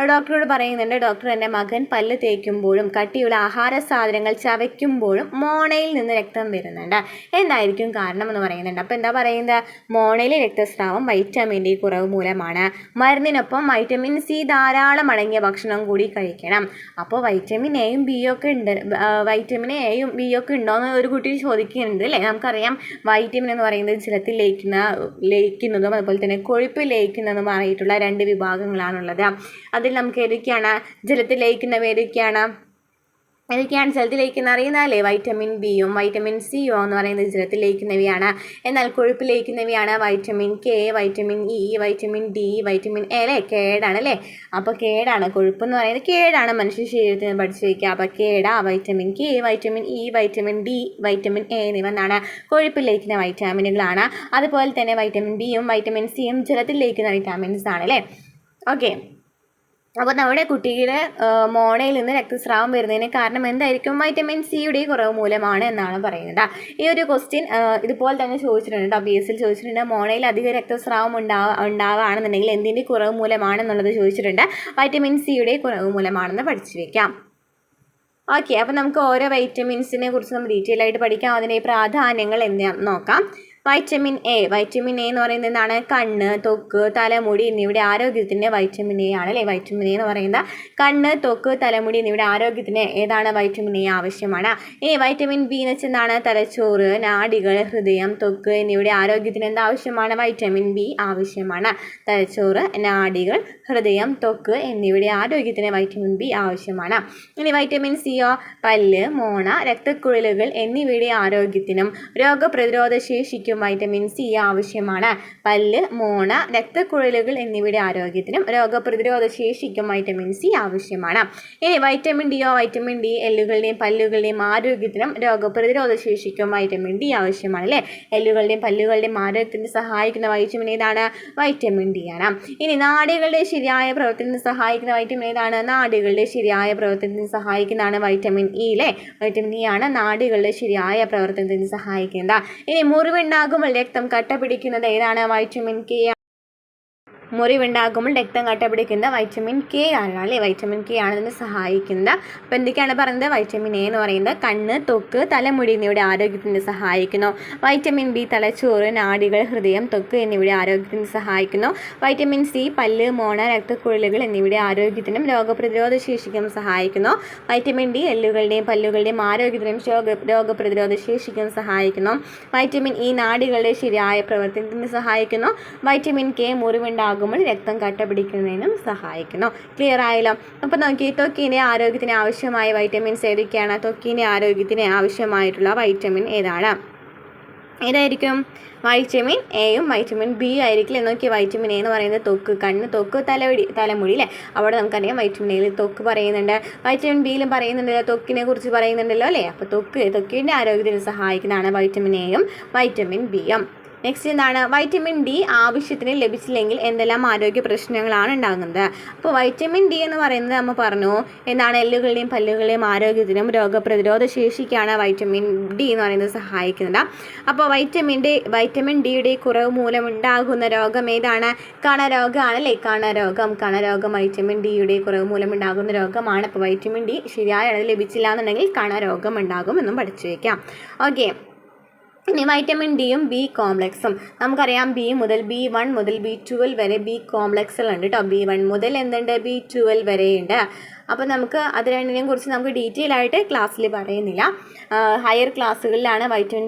ഡോക്ടറോട് പറയുന്നുണ്ട്, ഡോക്ടർ എൻ്റെ മകൻ പല്ല് തേക്കുമ്പോഴും കട്ടിയുള്ള ആഹാര സാധനങ്ങൾ ചവയ്ക്കുമ്പോഴും മോണയിൽ നിന്ന് രക്തം വരുന്നുണ്ട്. എന്തായിരിക്കും കാരണം എന്ന് പറയുന്നുണ്ട്. അപ്പോൾ എന്താ പറയുന്നത്? മോണയിലെ രക്തസ്രാവം വൈറ്റമിൻ ഡി കുറവ് മൂലമാണ്. മരുന്നിനൊപ്പം വൈറ്റമിൻ സി ധാരാളം അടങ്ങിയ ഭക്ഷണം കൂടി കഴിക്കണം. അപ്പോൾ വൈറ്റമിൻ എയും ബിയും ഒക്കെ ഉണ്ട്. വൈറ്റമിൻ എയും ബിയും ഒക്കെ ഉണ്ടോ എന്ന് ഒരു കുട്ടി ചോദിക്കുന്നുണ്ട് അല്ലേ? നമുക്കറിയാം വൈറ്റമിൻ എന്ന് പറയുന്നത് ജലത്തിൽ ലയിക്കുന്നതും അതുപോലെ തന്നെ കൊഴുപ്പ് ലയിക്കുന്നതുമായിട്ടുള്ള 2 വിഭാഗങ്ങളാണുള്ളത്. അതിൽ നമുക്ക് ഏതൊക്കെയാണ്? ജലത്തിൽ ലയിക്കുന്നവ ഏതൊക്കെയാണ്? ജലത്തിൽ ലയിക്കുന്ന അറിയുന്നതല്ലേ? വൈറ്റമിൻ ബിയും വൈറ്റമിൻ സിയും എന്ന് പറയുന്നത് ജലത്തിൽ ലയിക്കുന്നവയാണ്. എന്നാൽ കൊഴുപ്പ് ലയിക്കുന്നവയാണ് vitamin K, vitamin E, vitamin D, vitamin A അല്ലേ? കേടാണ് അല്ലേ? അപ്പോൾ കേടാണ്. കൊഴുപ്പ് എന്ന് പറയുന്നത് കേടാണ് മനുഷ്യ ശരീരത്തിന് പഠിച്ചു വയ്ക്കുക. അപ്പോൾ കേടാ vitamin K, vitamin E, vitamin D, vitamin A എന്നിവ എന്താണ്? കൊഴുപ്പ് ലയിക്കുന്ന വൈറ്റാമിനുകളാണ്. അതുപോലെ തന്നെ വൈറ്റമിൻ ബിയും വൈറ്റമിൻ സിയും ജലത്തിൽ ലയിക്കുന്ന വിറ്റാമിൻസ് ആണ് അല്ലേ? ഓക്കെ. അപ്പോൾ നമ്മുടെ കുട്ടിയുടെ മോണയിൽ നിന്ന് രക്തസ്രാവം വരുന്നതിന് കാരണം എന്തായിരിക്കും? വൈറ്റമിൻ സിയുടെ കുറവ് മൂലമാണ് എന്നാണ് പറയുന്നത്. ഈ ഒരു ക്വസ്റ്റ്യൻ ഇതുപോലെ തന്നെ ചോദിച്ചിട്ടുണ്ട് കേട്ടോ. PSC ചോദിച്ചിട്ടുണ്ട്, മോണയിൽ അധികം രക്തസ്രാവം ഉണ്ടാവുകയാണെന്നുണ്ടെങ്കിൽ എന്തിൻ്റെ കുറവ് മൂലമാണെന്നുള്ളത് ചോദിച്ചിട്ടുണ്ട്. വൈറ്റമിൻ സിയുടെ കുറവ് മൂലമാണെന്ന് പഠിച്ചു വയ്ക്കാം. ഓക്കെ. അപ്പോൾ നമുക്ക് ഓരോ വൈറ്റമിൻസിനെ കുറിച്ച് നമ്മൾ ഡീറ്റെയിൽ ആയിട്ട് പഠിക്കാം. അതിൻ്റെ പ്രാധാന്യങ്ങൾ എന്താണെന്ന് നോക്കാം. വൈറ്റമിൻ എ എന്ന് പറയുന്നത് എന്താണ്? കണ്ണ്, ത്വക്ക്, തലമുടി എന്നിവയുടെ ആരോഗ്യത്തിന് വൈറ്റമിൻ എ ആണ് അല്ലേ? വൈറ്റമിൻ എ എന്ന് പറയുന്നത് കണ്ണ്, ത്വക്ക്, തലമുടി എന്നിവയുടെ ആരോഗ്യത്തിന് ഏതാണ്? വൈറ്റമിൻ എ ആവശ്യമാണ്. ഈ വൈറ്റമിൻ ബി എന്ന് വെച്ചാൽ എന്താണ്? തലച്ചോറ്, നാഡികൾ, ഹൃദയം, ത്വക്ക് എന്നിവയുടെ ആരോഗ്യത്തിന് എന്താവശ്യമാണ്? വൈറ്റമിൻ ബി ആവശ്യമാണ്. തലച്ചോറ്, നാഡികൾ, ഹൃദയം, ത്വക്ക് എന്നിവയുടെ ആരോഗ്യത്തിന് വൈറ്റമിൻ ബി ആവശ്യമാണ്. ഇനി വൈറ്റമിൻ സിയോ? പല്ല്, മോണ, രക്തക്കുഴലുകൾ എന്നിവയുടെ ആരോഗ്യത്തിനും രോഗപ്രതിരോധ ശേഷിക്കും വൈറ്റമിൻ സി ആവശ്യമാണ്. പല്ല്, മോണ, രക്തക്കുഴലുകൾ എന്നിവയുടെ ആരോഗ്യത്തിനും രോഗപ്രതിരോധ ശേഷിക്കും വൈറ്റമിൻ സി ആവശ്യമാണ്. ഇനി വൈറ്റമിൻ ഡിയോ? വൈറ്റമിൻ ഡി എല്ലുകളുടെയും പല്ലുകളുടെയും ആരോഗ്യത്തിനും രോഗപ്രതിരോധ ശേഷിക്കും വൈറ്റമിൻ ഡി ആവശ്യമാണ് അല്ലേ? എല്ലുകളുടെയും പല്ലുകളുടെയും ആരോഗ്യത്തിന് സഹായിക്കുന്ന വൈറ്റമിൻ ഏതാണ്? വൈറ്റമിൻ ഡി ആണ്. ഇനി നാഡികളുടെ ശരിയായ പ്രവർത്തനത്തിന് സഹായിക്കുന്ന വൈറ്റമിൻ ഏതാണ്? നാഡികളുടെ ശരിയായ പ്രവർത്തനത്തിന് സഹായിക്കുന്നതാണ് വൈറ്റമിൻ ഇ അല്ലേ? വൈറ്റമിൻ ഇ ആണ് നാഡികളുടെ ശരിയായ പ്രവർത്തനത്തിന് സഹായിക്കുന്നത്. ഇനി മുറിവുണ്ടാകുമ്പോൾ രക്തം കട്ട പിടിക്കുന്നത് ഏതാണ്? Vitamin K. മുറിവുണ്ടാകുമ്പോൾ രക്തം കട്ട പിടിക്കുന്ന വൈറ്റമിൻ കെ ആണ് അല്ലേ? വൈറ്റമിൻ കെ ആണ് ഇതിന് സഹായിക്കുന്നത്. അപ്പോൾ എന്തൊക്കെയാണ് പറയുന്നത്? വൈറ്റമിൻ എ എന്ന് പറയുന്നത് കണ്ണ്, ത്വക്ക്, തലമുടി എന്നിവയുടെ ആരോഗ്യത്തിന് സഹായിക്കുന്നു. വൈറ്റമിൻ ബി തലച്ചോറ്, നാഡികൾ, ഹൃദയം, ത്വക്ക് എന്നിവയുടെ ആരോഗ്യത്തിന് സഹായിക്കുന്നു. വൈറ്റമിൻ സി പല്ല്, മോണ, രക്തക്കുഴലുകൾ എന്നിവയുടെ ആരോഗ്യത്തിനും രോഗപ്രതിരോധ ശേഷിക്കും സഹായിക്കുന്നു. വൈറ്റമിൻ ഡി എല്ലുകളുടെയും പല്ലുകളുടെയും ആരോഗ്യത്തിനും രോഗപ്രതിരോധ ശേഷിക്കും സഹായിക്കുന്നു. വൈറ്റമിൻ ഇ നാഡികളുടെ ശരിയായ പ്രവർത്തനത്തിന് സഹായിക്കുന്നു. വൈറ്റമിൻ കെ മുറിവുണ്ടാകുമ്പോൾ രക്തം കട്ട പിടിക്കുന്നതിനും സഹായിക്കുന്നു. ക്ലിയർ ആയല്ലോ? അപ്പോൾ നോക്കി, ത്വക്കിൻ്റെ ആരോഗ്യത്തിന് ആവശ്യമായ വൈറ്റമിൻസ് ഏതൊക്കെയാണ്? ത്വക്കിൻ്റെ ആരോഗ്യത്തിന് ആവശ്യമായിട്ടുള്ള വൈറ്റമിൻ ഏതായിരിക്കും? വൈറ്റമിൻ എയും വൈറ്റമിൻ ബി ആയിരിക്കില്ല. നോക്കി, വൈറ്റമിൻ എ എന്ന് പറയുന്നത് ത്വക്ക്, കണ്ണ്, ത്വക്ക്, തലമുടി അല്ലേ? അവിടെ നമുക്കറിയാം വൈറ്റമിൻ എയിൽ ത്വക്ക് പറയുന്നുണ്ട്, വൈറ്റമിൻ ബിയിലും പറയുന്നുണ്ടല്ലോ, ത്വക്കിനെ കുറിച്ച് പറയുന്നുണ്ടല്ലോ അല്ലേ? അപ്പോൾ ത്വക്കിൻ്റെ ആരോഗ്യത്തിന് സഹായിക്കുന്നതാണ് വൈറ്റമിൻ എയും വൈറ്റമിൻ ബിയും. നെക്സ്റ്റ് എന്താണ്? വൈറ്റമിൻ ഡി ആവശ്യത്തിന് ലഭിച്ചില്ലെങ്കിൽ എന്തെല്ലാം ആരോഗ്യ പ്രശ്നങ്ങളാണ് ഉണ്ടാകുന്നത്? അപ്പോൾ വൈറ്റമിൻ ഡി എന്ന് പറയുന്നത് നമ്മൾ പറഞ്ഞു എന്താണ്? എല്ലുകളുടെയും പല്ലുകളുടെയും ആരോഗ്യത്തിനും രോഗപ്രതിരോധ ശേഷിക്കാണ് വൈറ്റമിൻ ഡി എന്ന് പറയുന്നത് സഹായിക്കുന്നത്. അപ്പോൾ വൈറ്റമിൻ ഡിയുടെ കുറവ് മൂലമുണ്ടാകുന്ന രോഗം ഏതാണ്? കണരോഗമാണ് അല്ലേ? കണരോഗം വൈറ്റമിൻ ഡിയുടെ കുറവ് മൂലമുണ്ടാകുന്ന രോഗമാണ്. അപ്പോൾ വൈറ്റമിൻ ഡി ശരിയായ അളവിൽ ലഭിച്ചില്ല എന്നുണ്ടെങ്കിൽ കണരോഗം ഉണ്ടാകും എന്നും പഠിച്ചു വയ്ക്കാം. ഓക്കെ. ഇനി വൈറ്റമിൻ ഡിയും ബി കോംപ്ലക്സും നമുക്കറിയാം. B1 മുതൽ B12 വരെ ബി കോംപ്ലക്സുകളുണ്ട് കേട്ടോ. B1 മുതൽ എന്തുണ്ട്? B12 വരെയുണ്ട്. അപ്പോൾ നമുക്ക് അത് രണ്ടിനെയും കുറിച്ച് നമുക്ക് ഡീറ്റെയിൽ ആയിട്ട് ക്ലാസ്സിൽ പറയുന്നില്ല. ഹയർ ക്ലാസ്സുകളിലാണ് വൈറ്റമിൻ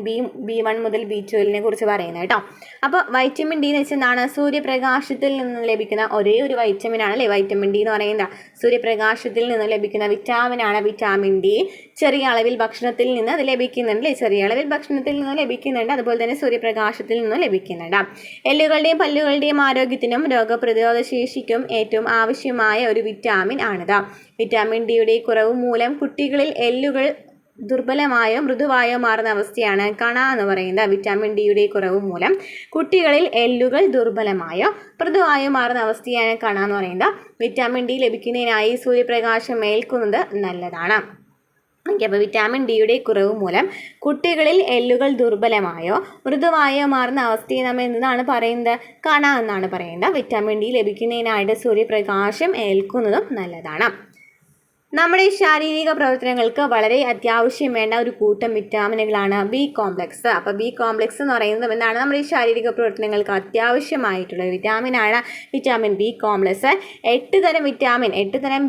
B1 മുതൽ B12 കുറിച്ച് പറയുന്നത് കേട്ടോ. അപ്പോൾ വൈറ്റമിൻ ഡി എന്ന് വെച്ചാൽ എന്താണ്? സൂര്യപ്രകാശത്തിൽ നിന്ന് ലഭിക്കുന്ന ഒരേ ഒരു വൈറ്റമിനാണ് അല്ലേ വൈറ്റമിൻ ഡി എന്ന് പറയുന്നത്. സൂര്യപ്രകാശത്തിൽ നിന്ന് ലഭിക്കുന്ന വിറ്റാമിനാണ് വിറ്റാമിൻ ഡി. ചെറിയ അളവിൽ ഭക്ഷണത്തിൽ നിന്ന് അത് ലഭിക്കുന്നുണ്ട് അല്ലേ? ചെറിയ അളവിൽ ഭക്ഷണത്തിൽ നിന്ന് ലഭിക്കുന്നുണ്ട്, അതുപോലെ തന്നെ സൂര്യപ്രകാശത്തിൽ നിന്നും ലഭിക്കുന്നുണ്ട്. എല്ലുകളുടെയും പല്ലുകളുടെയും ആരോഗ്യത്തിനും രോഗപ്രതിരോധ ശേഷിക്കും ഏറ്റവും ആവശ്യമായ ഒരു വിറ്റാമിൻ ആണിത്. വിറ്റാമിൻ ഡിയുടെ കുറവ് മൂലം കുട്ടികളിൽ എല്ലുകൾ ദുർബലമായോ മൃദുവായോ മാറുന്ന അവസ്ഥയാണ് കണ എന്ന് പറയുന്നത്. വിറ്റാമിൻ ഡിയുടെ കുറവ് മൂലം കുട്ടികളിൽ എല്ലുകൾ ദുർബലമായോ മൃദുവായോ മാറുന്ന അവസ്ഥയാണ് കണ എന്ന് പറയുന്നത്. വിറ്റാമിൻ ഡി ലഭിക്കുന്നതിനായി സൂര്യപ്രകാശം ഏൽക്കുന്നത് നല്ലതാണ്. ഓക്കെ, അപ്പോൾ വിറ്റാമിൻ ഡിയുടെ കുറവ് മൂലം കുട്ടികളിൽ എല്ലുകൾ ദുർബലമായോ മൃദുവായോ മാറുന്ന അവസ്ഥയെ നമ്മൾ എന്താണ് പറയുന്നത്? കണ എന്നാണ് പറയുന്നത്. വിറ്റാമിൻ ഡി ലഭിക്കുന്നതിനായിട്ട് സൂര്യപ്രകാശം ഏൽക്കുന്നതും നല്ലതാണ്. നമ്മുടെ ശാരീരിക പ്രവർത്തനങ്ങൾക്ക് വളരെ അത്യാവശ്യം വേണ്ട ഒരു കൂട്ടം വിറ്റാമിനുകളാണ് ബി കോംപ്ലക്സ്. അപ്പോൾ ബി കോംപ്ലക്സ് എന്ന് പറയുന്നത് എന്താണ്? നമ്മുടെ ശാരീരിക പ്രവർത്തനങ്ങൾക്ക് അത്യാവശ്യമായിട്ടുള്ള വിറ്റാമിനാണ് വിറ്റാമിൻ ബി കോംപ്ലക്സ്. 8 തരം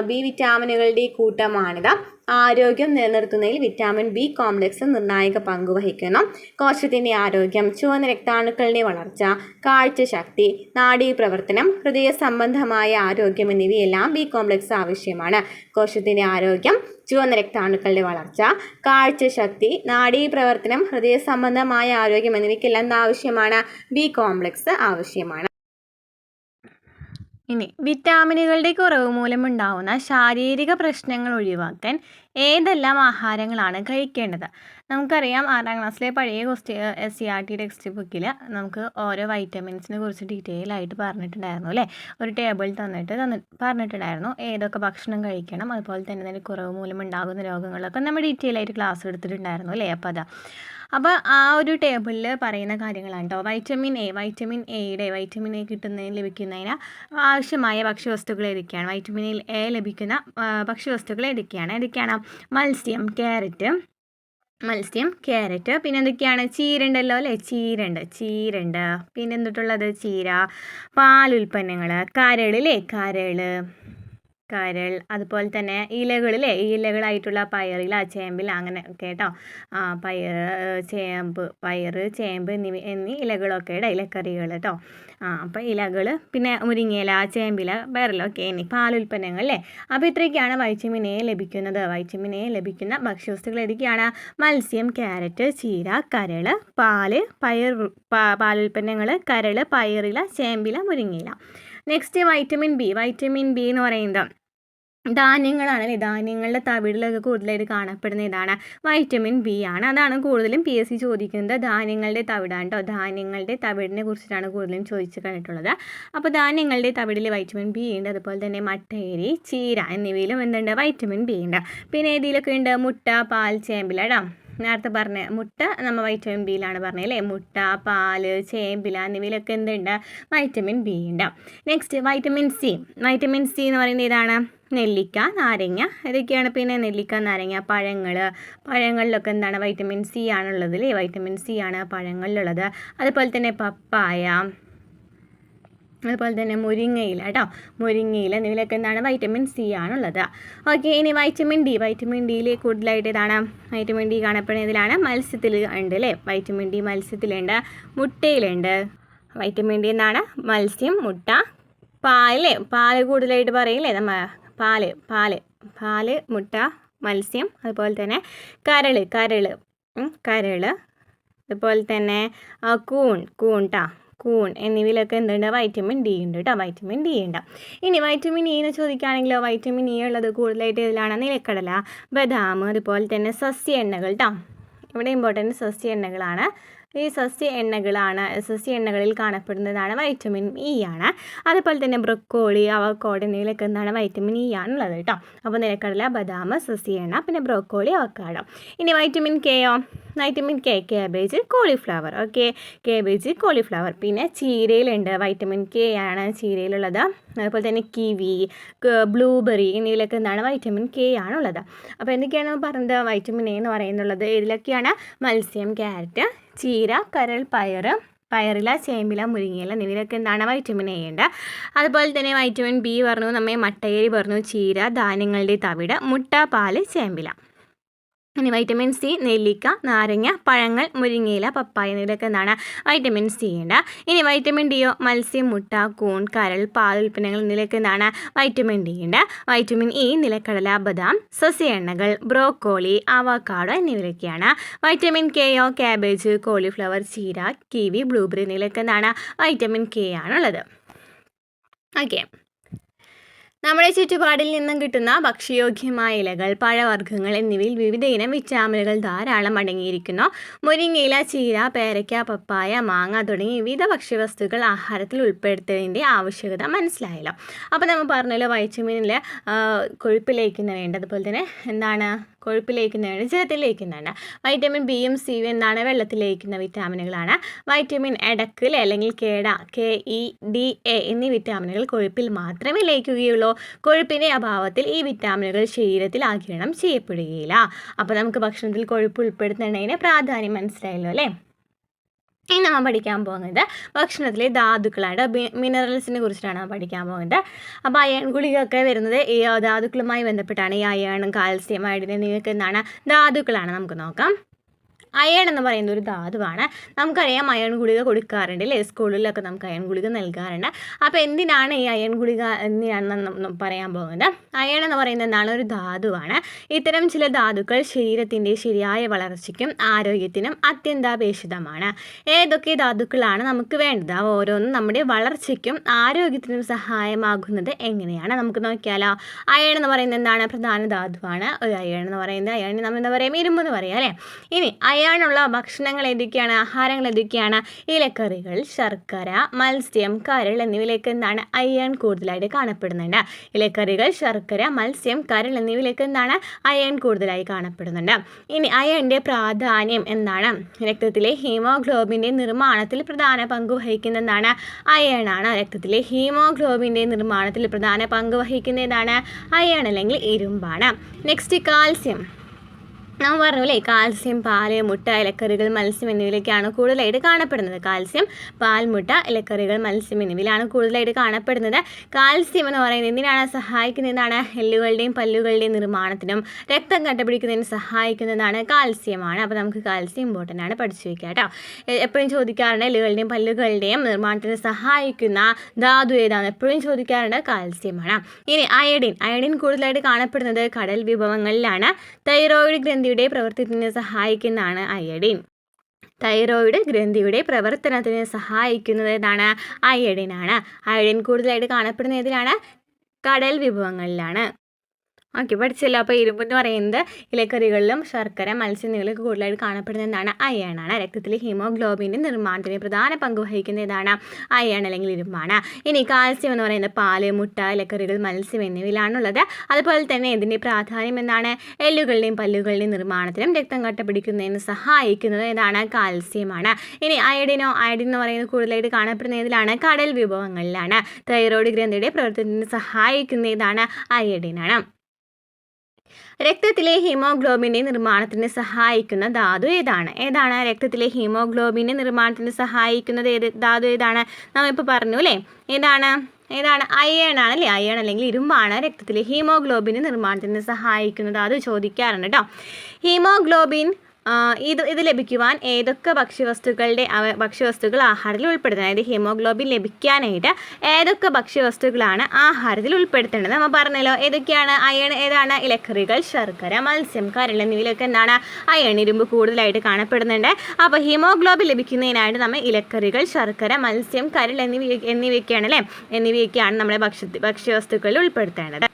ബി വിറ്റാമിനുകളുടെ കൂട്ടമാണിത്. ആരോഗ്യം നിലനിർത്തുന്നതിൽ വിറ്റാമിൻ ബി കോംപ്ലക്സ് നിർണായക പങ്ക് വഹിക്കുന്നു. കോശത്തിൻ്റെ ആരോഗ്യം, ചുവന്ന രക്താണുക്കളുടെ വളർച്ച, കാഴ്ചശക്തി, നാഡീപ്രവർത്തനം, ഹൃദയ സംബന്ധമായ ആരോഗ്യം എന്നിവയെല്ലാം ബി കോംപ്ലക്സ് ആവശ്യമാണ്. കോശത്തിൻ്റെ ആരോഗ്യം, ചുവന്ന രക്താണുക്കളുടെ വളർച്ച, കാഴ്ചശക്തി, നാഡീപ്രവർത്തനം, ഹൃദയ സംബന്ധമായ ആരോഗ്യം എന്നിവയ്ക്കെല്ലാം എന്താവശ്യമാണ്? ബി കോംപ്ലക്സ് ആവശ്യമാണ്. ഇനി വിറ്റാമിനുകളുടെ കുറവ് മൂലമുണ്ടാവുന്ന ശാരീരിക പ്രശ്നങ്ങൾ ഒഴിവാക്കാൻ ഏതെല്ലാം ആഹാരങ്ങളാണ് കഴിക്കേണ്ടത്? നമുക്കറിയാം 6ാം ക്ലാസ്സിലെ പഴയ SCERT ടെക്സ്റ്റ് ബുക്കിൽ നമുക്ക് ഓരോ വൈറ്റമിൻസിനെ കുറിച്ച് ഡീറ്റെയിൽ ആയിട്ട് പറഞ്ഞിട്ടുണ്ടായിരുന്നു അല്ലേ? ഒരു ടേബിൾ പറഞ്ഞിട്ടുണ്ടായിരുന്നു ഏതൊക്കെ ഭക്ഷണം കഴിക്കണം, അതുപോലെ തന്നെ അതിൻ്റെ കുറവ് മൂലമുണ്ടാകുന്ന രോഗങ്ങളൊക്കെ നമ്മൾ ഡീറ്റെയിൽ ആയിട്ട് ക്ലാസ് എടുത്തിട്ടുണ്ടായിരുന്നു അല്ലേ? അപ്പോൾ ആ ഒരു ടേബിളിൽ പറയുന്ന കാര്യങ്ങളാണ് കേട്ടോ. വൈറ്റമിൻ എ കിട്ടുന്നതിന് ലഭിക്കുന്നതിന് ആവശ്യമായ ഭക്ഷ്യവസ്തുക്കൾ ഏതൊക്കെയാണ്? വൈറ്റമിൻ എ ലഭിക്കുന്ന ഭക്ഷ്യവസ്തുക്കൾ ഏതൊക്കെയാണ്? മത്സ്യം, ക്യാരറ്റ്, പിന്നെ എന്തൊക്കെയാണ്? ചീരണ്ടല്ലോ അല്ലേ? ചീരണ്ട്, പിന്നെ എന്തിട്ടുള്ളത്? ചീര, പാലുൽപ്പന്നങ്ങൾ, കരൾ, അതുപോലെ തന്നെ ഇലകളായിട്ടുള്ള പയറില, ചേമ്പില, അങ്ങനെ കേട്ടോ. പയറ്, ചേമ്പ് എന്നീ ഇലകളൊക്കെ ഇലക്കറികൾ കേട്ടോ. അപ്പോൾ ഇലകൾ, പിന്നെ മുരിങ്ങയില, ചേമ്പില, പയറിലൊക്കെ എന്നീ പാലുൽപ്പന്നങ്ങൾ അല്ലേ? അപ്പോൾ ഇത്രയൊക്കെയാണ് വൈറ്റമിൻ എ ലഭിക്കുന്നത്. വൈറ്റമിൻ എ ലഭിക്കുന്ന ഭക്ഷ്യവസ്തുക്കൾ ഏതൊക്കെയാണ്? മത്സ്യം, ക്യാരറ്റ്, ചീര, കരൾ, പാലുൽപ്പന്നങ്ങൾ, കരൾ, പയറില, ചേമ്പില, മുരിങ്ങയില. നെക്സ്റ്റ് വൈറ്റമിൻ ബി എന്ന് പറയുന്നത് ധാന്യങ്ങളാണല്ലേ? ധാന്യങ്ങളുടെ തവിടിലൊക്കെ കൂടുതലായിട്ട് കാണപ്പെടുന്ന ഇതാണ് വൈറ്റമിൻ ബി ആണ്. അതാണ് കൂടുതലും PSC ചോദിക്കുന്നത്. ധാന്യങ്ങളുടെ തവിടാണ് കേട്ടോ. ധാന്യങ്ങളുടെ തവിടിനെ കുറിച്ചിട്ടാണ് കൂടുതലും ചോദിച്ചു കണ്ടിട്ടുള്ളത്. അപ്പോൾ ധാന്യങ്ങളുടെ തവിടിൽ വൈറ്റമിൻ ബി ഉണ്ട്. അതുപോലെ തന്നെ മട്ടയരി, ചീര എന്നിവയിലും എന്തുണ്ട്? വൈറ്റമിൻ ബി ഉണ്ട്. പിന്നെ ഇതിലൊക്കെ ഉണ്ട് മുട്ട, പാൽ, ചേമ്പില കേട്ടോ. നേരത്തെ പറഞ്ഞ മുട്ട നമ്മൾ വൈറ്റമിൻ ബിയിലാണ് പറഞ്ഞത് അല്ലേ? മുട്ട, പാല്, ചേമ്പില എന്നിവയിലൊക്കെ എന്തുണ്ട്? വൈറ്റമിൻ ബി ഉണ്ട്. നെക്സ്റ്റ് വൈറ്റമിൻ സി എന്ന് പറയുന്നത് ഇതാണ് നെല്ലിക്ക, നാരങ്ങ, ഇതൊക്കെയാണ്. പിന്നെ നെല്ലിക്ക, നാരങ്ങ, പഴങ്ങളിലൊക്കെ എന്താണ്? വൈറ്റമിൻ സി ആണുള്ളത് അല്ലേ? വൈറ്റമിൻ സി ആണ് പഴങ്ങളിലുള്ളത്. അതുപോലെ തന്നെ പപ്പായ, അതുപോലെ തന്നെ മുരിങ്ങയില എന്നിവയിലൊക്കെ എന്താണ്? വൈറ്റമിൻ സി ആണുള്ളത്. ഓക്കെ, ഇനി വൈറ്റമിൻ ഡിയിൽ കൂടുതലായിട്ട് ഇതാണ് വൈറ്റമിൻ ഡി കാണപ്പെടുന്ന ഇതിലാണ് മത്സ്യത്തിൽ ഉണ്ട് അല്ലേ? വൈറ്റമിൻ ഡി മത്സ്യത്തിലുണ്ട്, മുട്ടയിലുണ്ട്. വൈറ്റമിൻ ഡി എന്നാണ് മത്സ്യം, മുട്ട, പാല് കൂടുതലായിട്ട് പറയില്ലേ നമ്മൾ? പാല്, മുട്ട, മത്സ്യം, അതുപോലെ തന്നെ കരൾ, അതുപോലെ തന്നെ കൂൺ എന്നിവയിലൊക്കെ എന്തുണ്ട്? വൈറ്റമിൻ ഡി ഉണ്ട് കേട്ടോ. വൈറ്റമിൻ ഡി ഉണ്ട്. ഇനി വൈറ്റമിൻ ഇ എന്ന് ചോദിക്കുകയാണെങ്കിലോ, വൈറ്റമിൻ ഇ ഉള്ളത് കൂടുതലായിട്ട് ഇതിലാണ് നിലക്കടല, ബദാം, അതുപോലെ തന്നെ സസ്യ എണ്ണകൾ കേട്ടോ. ഇവിടെ ഇമ്പോർട്ടൻറ്റ് സസ്യ എണ്ണകളാണ്. ഈ സസ്യ എണ്ണകളിൽ കാണപ്പെടുന്നതാണ് വൈറ്റമിൻ ഇ ആണ്. അതുപോലെ തന്നെ ബ്രൊക്കോളി, അവക്കാഡോ എന്നിവയിലൊക്കെ എന്താണ്? വൈറ്റമിൻ ഇ ആണുള്ളത് കേട്ടോ. അപ്പോൾ നിലക്കടല, ബദാം, സസ്യ എണ്ണ, പിന്നെ ബ്രൊക്കോളി, അവക്കാഡോ. ഇനി വൈറ്റമിൻ കെയോ? Vitamin K cabbage, cauliflower. Okay, cabbage, cauliflower. പിന്നെ ചീരയിലുണ്ട്, വൈറ്റമിൻ കെ ആണ് ചീരയിലുള്ളത്. അതുപോലെ തന്നെ കിവി, ബ്ലൂബെറി എന്നിവയിലൊക്കെ എന്താണ്? വൈറ്റമിൻ കെ ആണുള്ളത്. അപ്പോൾ എന്തൊക്കെയാണ് പറഞ്ഞത്? വൈറ്റമിൻ എ എന്ന് പറയുന്നുള്ളത് ഇതിലൊക്കെയാണ് മത്സ്യം, ക്യാരറ്റ്, ചീര, കരൾ, പയറില, ചേമ്പില, മുരിങ്ങയില എന്നിവയിലൊക്കെ എന്താണ്? വൈറ്റമിൻ എ ഉണ്ട്. അതുപോലെ തന്നെ വൈറ്റമിൻ ബി പറഞ്ഞു, മട്ടയരി പറഞ്ഞു, ചീര, ധാന്യങ്ങളുടെ തവിട്, മുട്ട, പാല്, ചേമ്പില. ഇനി വൈറ്റമിൻ സി നെല്ലിക്ക, നാരങ്ങ, പഴങ്ങൾ, മുരിങ്ങയില, പപ്പായ എന്നിവയൊക്കെ എന്താണ് വൈറ്റമിൻ സി ഉണ്ട്. ഇനി വൈറ്റമിൻ ഡിയോ മത്സ്യം, മുട്ട, കൂൺ, കരൾ, പാൽ ഉൽപ്പന്നങ്ങൾ എന്നിവയൊക്കെ എന്താണ് വൈറ്റമിൻ ഡി ഉണ്ട്. വൈറ്റമിൻ ഇ നിലക്കടല, ബദാം, സസ്യ എണ്ണകൾ, ബ്രോക്കോളി, അവക്കാഡോ എന്നിവയൊക്കെയാണ്. വൈറ്റമിൻ കെയോ കാബേജ്, കോളിഫ്ലവർ, ചീര, കിവി, ബ്ലൂബെറി എന്നിവയൊക്കെ എന്താണ് വൈറ്റമിൻ കെ ആണുള്ളത്. ഓക്കെ, നമ്മുടെ ചുറ്റുപാടിൽ നിന്നും കിട്ടുന്ന ഭക്ഷ്യയോഗ്യമായ ഇലകൾ, പഴവർഗ്ഗങ്ങൾ എന്നിവയിൽ വിവിധ ഇനം വിറ്റാമിനുകൾ ധാരാളം അടങ്ങിയിരിക്കുന്നു. മുരിങ്ങയില, ചീര, പേരയ്ക്ക, പപ്പായ, മാങ്ങ തുടങ്ങിയ വിവിധ ഭക്ഷ്യവസ്തുക്കൾ ആഹാരത്തിൽ ഉൾപ്പെടുത്തേണ്ടതിൻ്റെ ആവശ്യകത മനസ്സിലായല്ലോ. അപ്പോൾ നമ്മൾ പറഞ്ഞല്ലോ വൈറ്റമിനിൽ കൊഴുപ്പ് ലയിക്കുന്നവയുണ്ട്, അതുപോലെ തന്നെ എന്താണ് കൊഴുപ്പ് ലയിക്കുന്നവയുണ്ട്, ജലത്തിൽ ലയിക്കുന്നുണ്ട്. വൈറ്റമിൻ ബിയും സിയും എന്താണ് വെള്ളത്തിൽ ലയിക്കുന്ന വിറ്റാമിനുകളാണ്. വൈറ്റമിൻ എടക്കിൽ അല്ലെങ്കിൽ കേട, KE, DA എന്നീ വിറ്റാമിനുകൾ കൊഴുപ്പിൽ മാത്രമേ ലയിക്കുകയുള്ളൂ. കൊഴുപ്പിൻ്റെ അഭാവത്തിൽ ഈ വിറ്റാമിനുകൾ ശരീരത്തിൽ ആഗിരണം ചെയ്യപ്പെടുകയില്ല. അപ്പോൾ നമുക്ക് ഭക്ഷണത്തിൽ കൊഴുപ്പ് ഉൾപ്പെടുത്തേണ്ടതിന് പ്രാധാന്യം മനസ്സിലായല്ലോ അല്ലേ. ഇനി നമ്മൾ പഠിക്കാൻ പോകുന്നത് ഭക്ഷണത്തിലെ ധാതുക്കളാണ്, മിനറൽസിനെ കുറിച്ചിട്ടാണ് പഠിക്കാൻ പോകുന്നത്. അപ്പോൾ അയൺ ഗുളികയൊക്കെ വരുന്നത് ഈ ധാതുക്കളുമായി ബന്ധപ്പെട്ടാണ്. ഈ അയൺ, കാൽസ്യം, അയഡിൻ എന്നിവയൊക്കെ എന്താണ് ധാതുക്കളാണ്. നമുക്ക് നോക്കാം. അയൺ എന്ന് പറയുന്ന ഒരു ധാതുവാണ്. നമുക്കറിയാം അയൺ ഗുളിക കൊടുക്കാറുണ്ട് അല്ലേ, സ്കൂളിലൊക്കെ നമുക്ക് അയൺ ഗുളിക നൽകാറുണ്ട്. അപ്പോൾ എന്തിനാണ് ഈ അയൺ ഗുളിക എന്തിനാണെന്ന് പറയാൻ പോകുന്നത്. അയൺ എന്ന് പറയുന്നത് എന്താണ് ഒരു ധാതുവാണ്. ഇത്തരം ചില ധാതുക്കൾ ശരീരത്തിൻ്റെ ശരിയായ വളർച്ചയ്ക്കും ആരോഗ്യത്തിനും അത്യന്താപേക്ഷിതമാണ്. ഏതൊക്കെ ധാതുക്കളാണ് നമുക്ക് വേണ്ടത്, അവ ഓരോന്നും നമ്മുടെ വളർച്ചയ്ക്കും ആരോഗ്യത്തിനും സഹായമാകുന്നത് എങ്ങനെയാണ് നമുക്ക് നോക്കിയാലോ. അയൺ എന്ന് പറയുന്നത് എന്താണ് പ്രധാന ധാതുവാണ്. ഒരു അയൺ എന്ന് പറയുന്നത് അയൺ നമ്മൾ എന്താ പറയുക, ഇരുമ്പ് എന്ന് പറയാം അല്ലേ. ഇനി അയണുള്ള ഭക്ഷണങ്ങൾ ഏതൊക്കെയാണ്, ആഹാരങ്ങൾ ഏതൊക്കെയാണ്. ഇലക്കറികൾ, ശർക്കര, മത്സ്യം, കരൾ എന്നിവയിലേക്ക് എന്താണ് അയൺ കൂടുതലായിട്ട് കാണപ്പെടുന്നുണ്ട്. ഇലക്കറികൾ, ശർക്കര, മത്സ്യം, കരൾ എന്നിവയിലേക്ക് എന്താണ് അയൺ കൂടുതലായി കാണപ്പെടുന്നുണ്ട്. ഇനി അയണിൻ്റെ പ്രാധാന്യം എന്താണ്. രക്തത്തിലെ ഹീമോഗ്ലോബിൻ്റെ നിർമ്മാണത്തിൽ പ്രധാന പങ്ക് വഹിക്കുന്ന എന്താണ് അയണാണ്. രക്തത്തിലെ ഹീമോഗ്ലോബിൻ്റെ നിർമ്മാണത്തിൽ പ്രധാന പങ്ക് വഹിക്കുന്ന ഏതാണ് അയൺ അല്ലെങ്കിൽ ഇരുമ്പാണ്. Next calcium. നമ്മൾ പറഞ്ഞല്ലേ കാൽസ്യം പാല്, മുട്ട, ഇലക്കറികൾ, മത്സ്യം എന്നിവയിലേക്കാണ് കൂടുതലായിട്ട് കാണപ്പെടുന്നത്. കാൽസ്യം പാൽ, മുട്ട, ഇലക്കറികൾ, മത്സ്യം എന്നിവയിലാണ് കൂടുതലായിട്ട് കാണപ്പെടുന്നത്. കാൽസ്യം എന്ന് പറയുന്നത് എന്തിനാണ് സഹായിക്കുന്നതാണ്, എല്ലുകളുടെയും പല്ലുകളുടെയും നിർമ്മാണത്തിനും രക്തം കട്ടപിടിക്കുന്നതിനും സഹായിക്കുന്നതാണ് കാൽസ്യമാണ്. അപ്പോൾ നമുക്ക് കാൽസ്യം ഇമ്പോർട്ടൻ്റ് ആണ്, പഠിച്ചു വയ്ക്കുക കേട്ടോ. എപ്പോഴും ചോദിക്കാറുണ്ട് എല്ലുകളുടെയും പല്ലുകളുടെയും നിർമ്മാണത്തിന് സഹായിക്കുന്ന ധാതു ഏതാണ്, എപ്പോഴും ചോദിക്കാറുണ്ട് കാൽസ്യമാണ്. ഇനി അയഡിൻ. അയഡിൻ കൂടുതലായിട്ട് കാണപ്പെടുന്നത് കടൽ വിഭവങ്ങളിലാണ്. തൈറോയിഡ് ഗ്രന്ഥിയുടെ പ്രവർത്തനത്തിന് സഹായിക്കുന്നതാണ് അയഡിൻ. തൈറോയിഡ് ഗ്രന്ഥിയുടെ പ്രവർത്തനത്തിന് സഹായിക്കുന്നത് ഏതാണ് അയഡിനാണ്. അയഡിൻ കൂടുതലായിട്ട് കാണപ്പെടുന്ന ഏതിലാണ് കടൽ വിഭവങ്ങളിലാണ്. ഓക്കെ, പഠിച്ചല്ലോ. അപ്പോൾ ഇരുമ്പെന്ന് പറയുന്നത് ഇലക്കറികളിലും ശർക്കര, മത്സ്യം എന്നിവയിലൊക്കെ കൂടുതലായിട്ട് കാണപ്പെടുന്ന എന്താണ് അയണാണ്. രക്തത്തിലെ ഹീമോഗ്ലോബിൻ്റെ നിർമ്മാണത്തിന് പ്രധാന പങ്ക് വഹിക്കുന്ന ഏതാണ് അയൺ അല്ലെങ്കിൽ ഇരുമ്പാണ്. ഇനി കാൽസ്യം എന്ന് പറയുന്നത് പാല്, മുട്ട, ഇലക്കറികൾ, മത്സ്യം എന്നിവയിലാണുള്ളത്. അതുപോലെ തന്നെ ഇതിൻ്റെ പ്രാധാന്യം എന്താണ് എല്ലുകളുടെയും പല്ലുകളുടെയും നിർമ്മാണത്തിനും രക്തം കട്ടപിടിക്കുന്നതിന് സഹായിക്കുന്നത് ഏതാണ് കാൽസ്യമാണ്. ഇനി അയഡിനോ. അയഡിൻ എന്ന് പറയുന്നത് കൂടുതലായിട്ട് കാണപ്പെടുന്ന ഏതിലാണ് കടൽ വിഭവങ്ങളിലാണ്. തൈറോയ്ഡ് ഗ്രന്ഥിയുടെ പ്രവർത്തനത്തിന് സഹായിക്കുന്ന ഏതാണ് അയഡിനാണ്. രക്തത്തിലെ ഹീമോഗ്ലോബിൻ്റെ നിർമ്മാണത്തിന് സഹായിക്കുന്ന ധാതു ഏതാണ് രക്തത്തിലെ ഹീമോഗ്ലോബിൻ്റെ നിർമ്മാണത്തിന് സഹായിക്കുന്നത് ധാതു ഏതാണ് നമ്മളിപ്പോൾ പറഞ്ഞു അല്ലേ. ഏതാണ് അയൺ ആണ് അല്ലേ. അയൺ അല്ലെങ്കിൽ ഇരുമ്പാണ് രക്തത്തിലെ ഹീമോഗ്ലോബിൻ്റെ നിർമ്മാണത്തിന് സഹായിക്കുന്നത്. അത് ചോദിക്കാറുണ്ട് കേട്ടോ. ഹീമോഗ്ലോബിൻ ഇത് ലഭിക്കുവാൻ ഏതൊക്കെ ഭക്ഷ്യവസ്തുക്കൾ ആഹാരത്തിൽ ഉൾപ്പെടുത്തുന്നത്, അതായത് ഹീമോഗ്ലോബിൻ ലഭിക്കാനായിട്ട് ഏതൊക്കെ ഭക്ഷ്യവസ്തുക്കളാണ് ആഹാരത്തിൽ ഉൾപ്പെടുത്തേണ്ടത് നമ്മൾ പറഞ്ഞല്ലോ. ഏതൊക്കെയാണ് അയൺ, ഏതാണ് ഇലക്കറികൾ, ശർക്കര, മത്സ്യം, കരൾ എന്നിവയിലൊക്കെ എന്താണ് അയൺ ഇരുമ്പ് കൂടുതലായിട്ട് കാണപ്പെടുന്നുണ്ട്. അപ്പോൾ ഹീമോഗ്ലോബിൻ ലഭിക്കുന്നതിനായിട്ട് നമ്മൾ ഇലക്കറികൾ, ശർക്കര, മത്സ്യം, കരൾ എന്നിവയൊക്കെയാണ് നമ്മുടെ ഭക്ഷ്യവസ്തുക്കളിൽ ഉൾപ്പെടുത്തേണ്ടത്.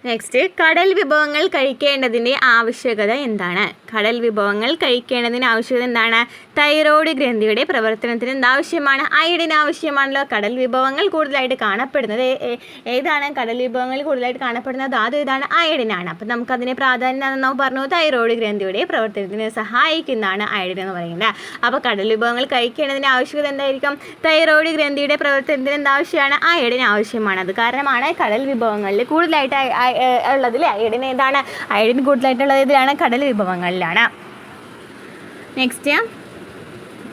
നെക്സ്റ്റ്, കടൽ വിഭവങ്ങൾ കഴിക്കേണ്ടതിൻ്റെ ആവശ്യകത എന്താണ്. കടൽ വിഭവങ്ങൾ കഴിക്കേണ്ടതിൻ്റെ ആവശ്യകത എന്താണ്. തൈറോയ്ഡ് ഗ്രന്ഥിയുടെ പ്രവർത്തനത്തിന് എന്താവശ്യമാണ് അയഡിൻ ആവശ്യമാണല്ലോ. കടൽ വിഭവങ്ങൾ കൂടുതലായിട്ട് കാണപ്പെടുന്നത് ഏതാണ് കടൽ വിഭവങ്ങൾ കൂടുതലായിട്ട് കാണപ്പെടുന്ന ധാതു ഏതാണ് അയഡിനാണ്. അപ്പം നമുക്കതിനെ പ്രാധാന്യം നമ്മൾ പറഞ്ഞു തൈറോയ്ഡ് ഗ്രന്ഥിയുടെ പ്രവർത്തനത്തിന് സഹായിക്കുന്നതാണ് അയഡിൻ എന്ന് പറയുന്നത്. അപ്പോൾ കടൽ വിഭവങ്ങൾ കഴിക്കേണ്ടതിൻ്റെ ആവശ്യകത എന്തായിരിക്കും. തൈറോയ്ഡ് ഗ്രന്ഥിയുടെ പ്രവർത്തനത്തിന് എന്താവശ്യമാണ് അയഡിൻ ആവശ്യമാണ്. അത് കാരണമാണ് കടൽ വിഭവങ്ങളിൽ കൂടുതലായിട്ട് ഉള്ളതിൽ അയഡിൻ അയഡിൻ കൂടുതലായിട്ടുള്ളത് ഇതിലാണ് കടൽ വിഭവങ്ങളിലാണ്. നെക്സ്റ്റ്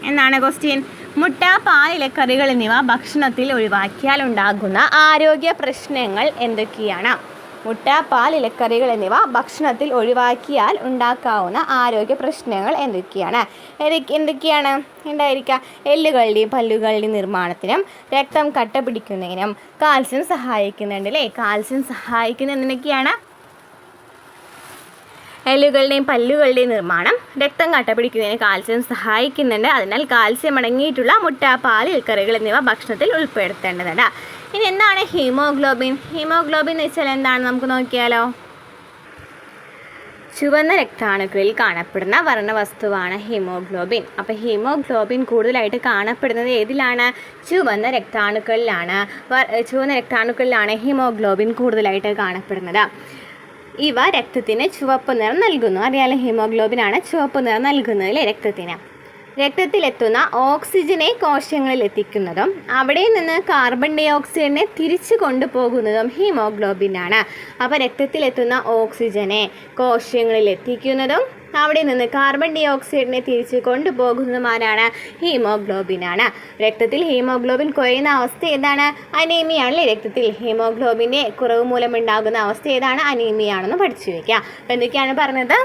എന്താണ് ക്വസ്റ്റ്യൻ. മുട്ട, പാൽ, ഇലക്കറികൾ എന്നിവ ഭക്ഷണത്തിൽ ഒഴിവാക്കിയാൽ ഉണ്ടാകുന്ന ആരോഗ്യ പ്രശ്നങ്ങൾ എന്തൊക്കെയാണ്. മുട്ട, പാൽ, ഇലക്കറികൾ എന്നിവ ഭക്ഷണത്തിൽ ഒഴിവാക്കിയാൽ ഉണ്ടാക്കാവുന്ന ആരോഗ്യ പ്രശ്നങ്ങൾ എന്തൊക്കെയാണ്? ഉണ്ടായിരിക്കുക? എല്ലുകളുടെയും പല്ലുകളുടെയും നിർമ്മാണത്തിനും രക്തം കട്ട പിടിക്കുന്നതിനും കാൽസ്യം സഹായിക്കുന്നുണ്ട് അല്ലേ? കാൽസ്യം സഹായിക്കുന്ന എന്തൊക്കെയാണ്? എല്ലുകളുടെയും പല്ലുകളുടെയും നിർമ്മാണം, രക്തം കട്ട പിടിക്കുന്നതിന് കാൽസ്യം സഹായിക്കുന്നുണ്ട്. അതിനാൽ കാൽസ്യം അടങ്ങിയിട്ടുള്ള മുട്ട, പാൽ, ഇലക്കറികൾ എന്നിവ ഭക്ഷണത്തിൽ ഉൾപ്പെടുത്തേണ്ടതുണ്ട്. ഇനി എന്താണ് ഹീമോഗ്ലോബിൻ? ഹീമോഗ്ലോബിൻ എന്ന് വെച്ചാൽ എന്താണ് നമുക്ക് നോക്കിയാലോ? ചുവന്ന രക്താണുക്കളിൽ കാണപ്പെടുന്ന വർണ്ണവസ്തുവാണ് ഹീമോഗ്ലോബിൻ. അപ്പോൾ ഹീമോഗ്ലോബിൻ കൂടുതലായിട്ട് കാണപ്പെടുന്നത് ഏതിലാണ്? ചുവന്ന രക്താണുക്കളിലാണ് ഹീമോഗ്ലോബിൻ കൂടുതലായിട്ട് കാണപ്പെടുന്നത്. ഇവ രക്തത്തിന് ചുവപ്പ് നിറം നൽകുന്നു. അറിയാലോ, ഹീമോഗ്ലോബിനാണ് ചുവപ്പ് നിറം നൽകുന്നത് അല്ലേ രക്തത്തിന്. രക്തത്തിലെത്തുന്ന ഓക്സിജനെ കോശങ്ങളിൽ എത്തിക്കുന്നതും അവിടെ നിന്ന് കാർബൺ ഡൈ ഓക്സൈഡിനെ തിരിച്ചു കൊണ്ടുപോകുന്നതും ഹീമോഗ്ലോബിനാണ്. അപ്പോൾ രക്തത്തിലെത്തുന്ന ഓക്സിജനെ കോശങ്ങളിൽ എത്തിക്കുന്നതും അവിടെ നിന്ന് കാർബൺ ഡൈ ഓക്സൈഡിനെ തിരിച്ച് കൊണ്ടുപോകുന്നതുമാരാണ്? ഹീമോഗ്ലോബിനാണ്. രക്തത്തിൽ ഹീമോഗ്ലോബിൻ കുറയുന്ന അവസ്ഥ ഏതാണ്? അനീമിയാണല്ലേ. രക്തത്തിൽ ഹീമോഗ്ലോബിൻ്റെ കുറവ് മൂലമുണ്ടാകുന്ന അവസ്ഥ ഏതാണ്? അനീമിയാണെന്ന് പഠിച്ചു വയ്ക്കുക. അപ്പോൾ എന്തൊക്കെയാണ് പറഞ്ഞത്?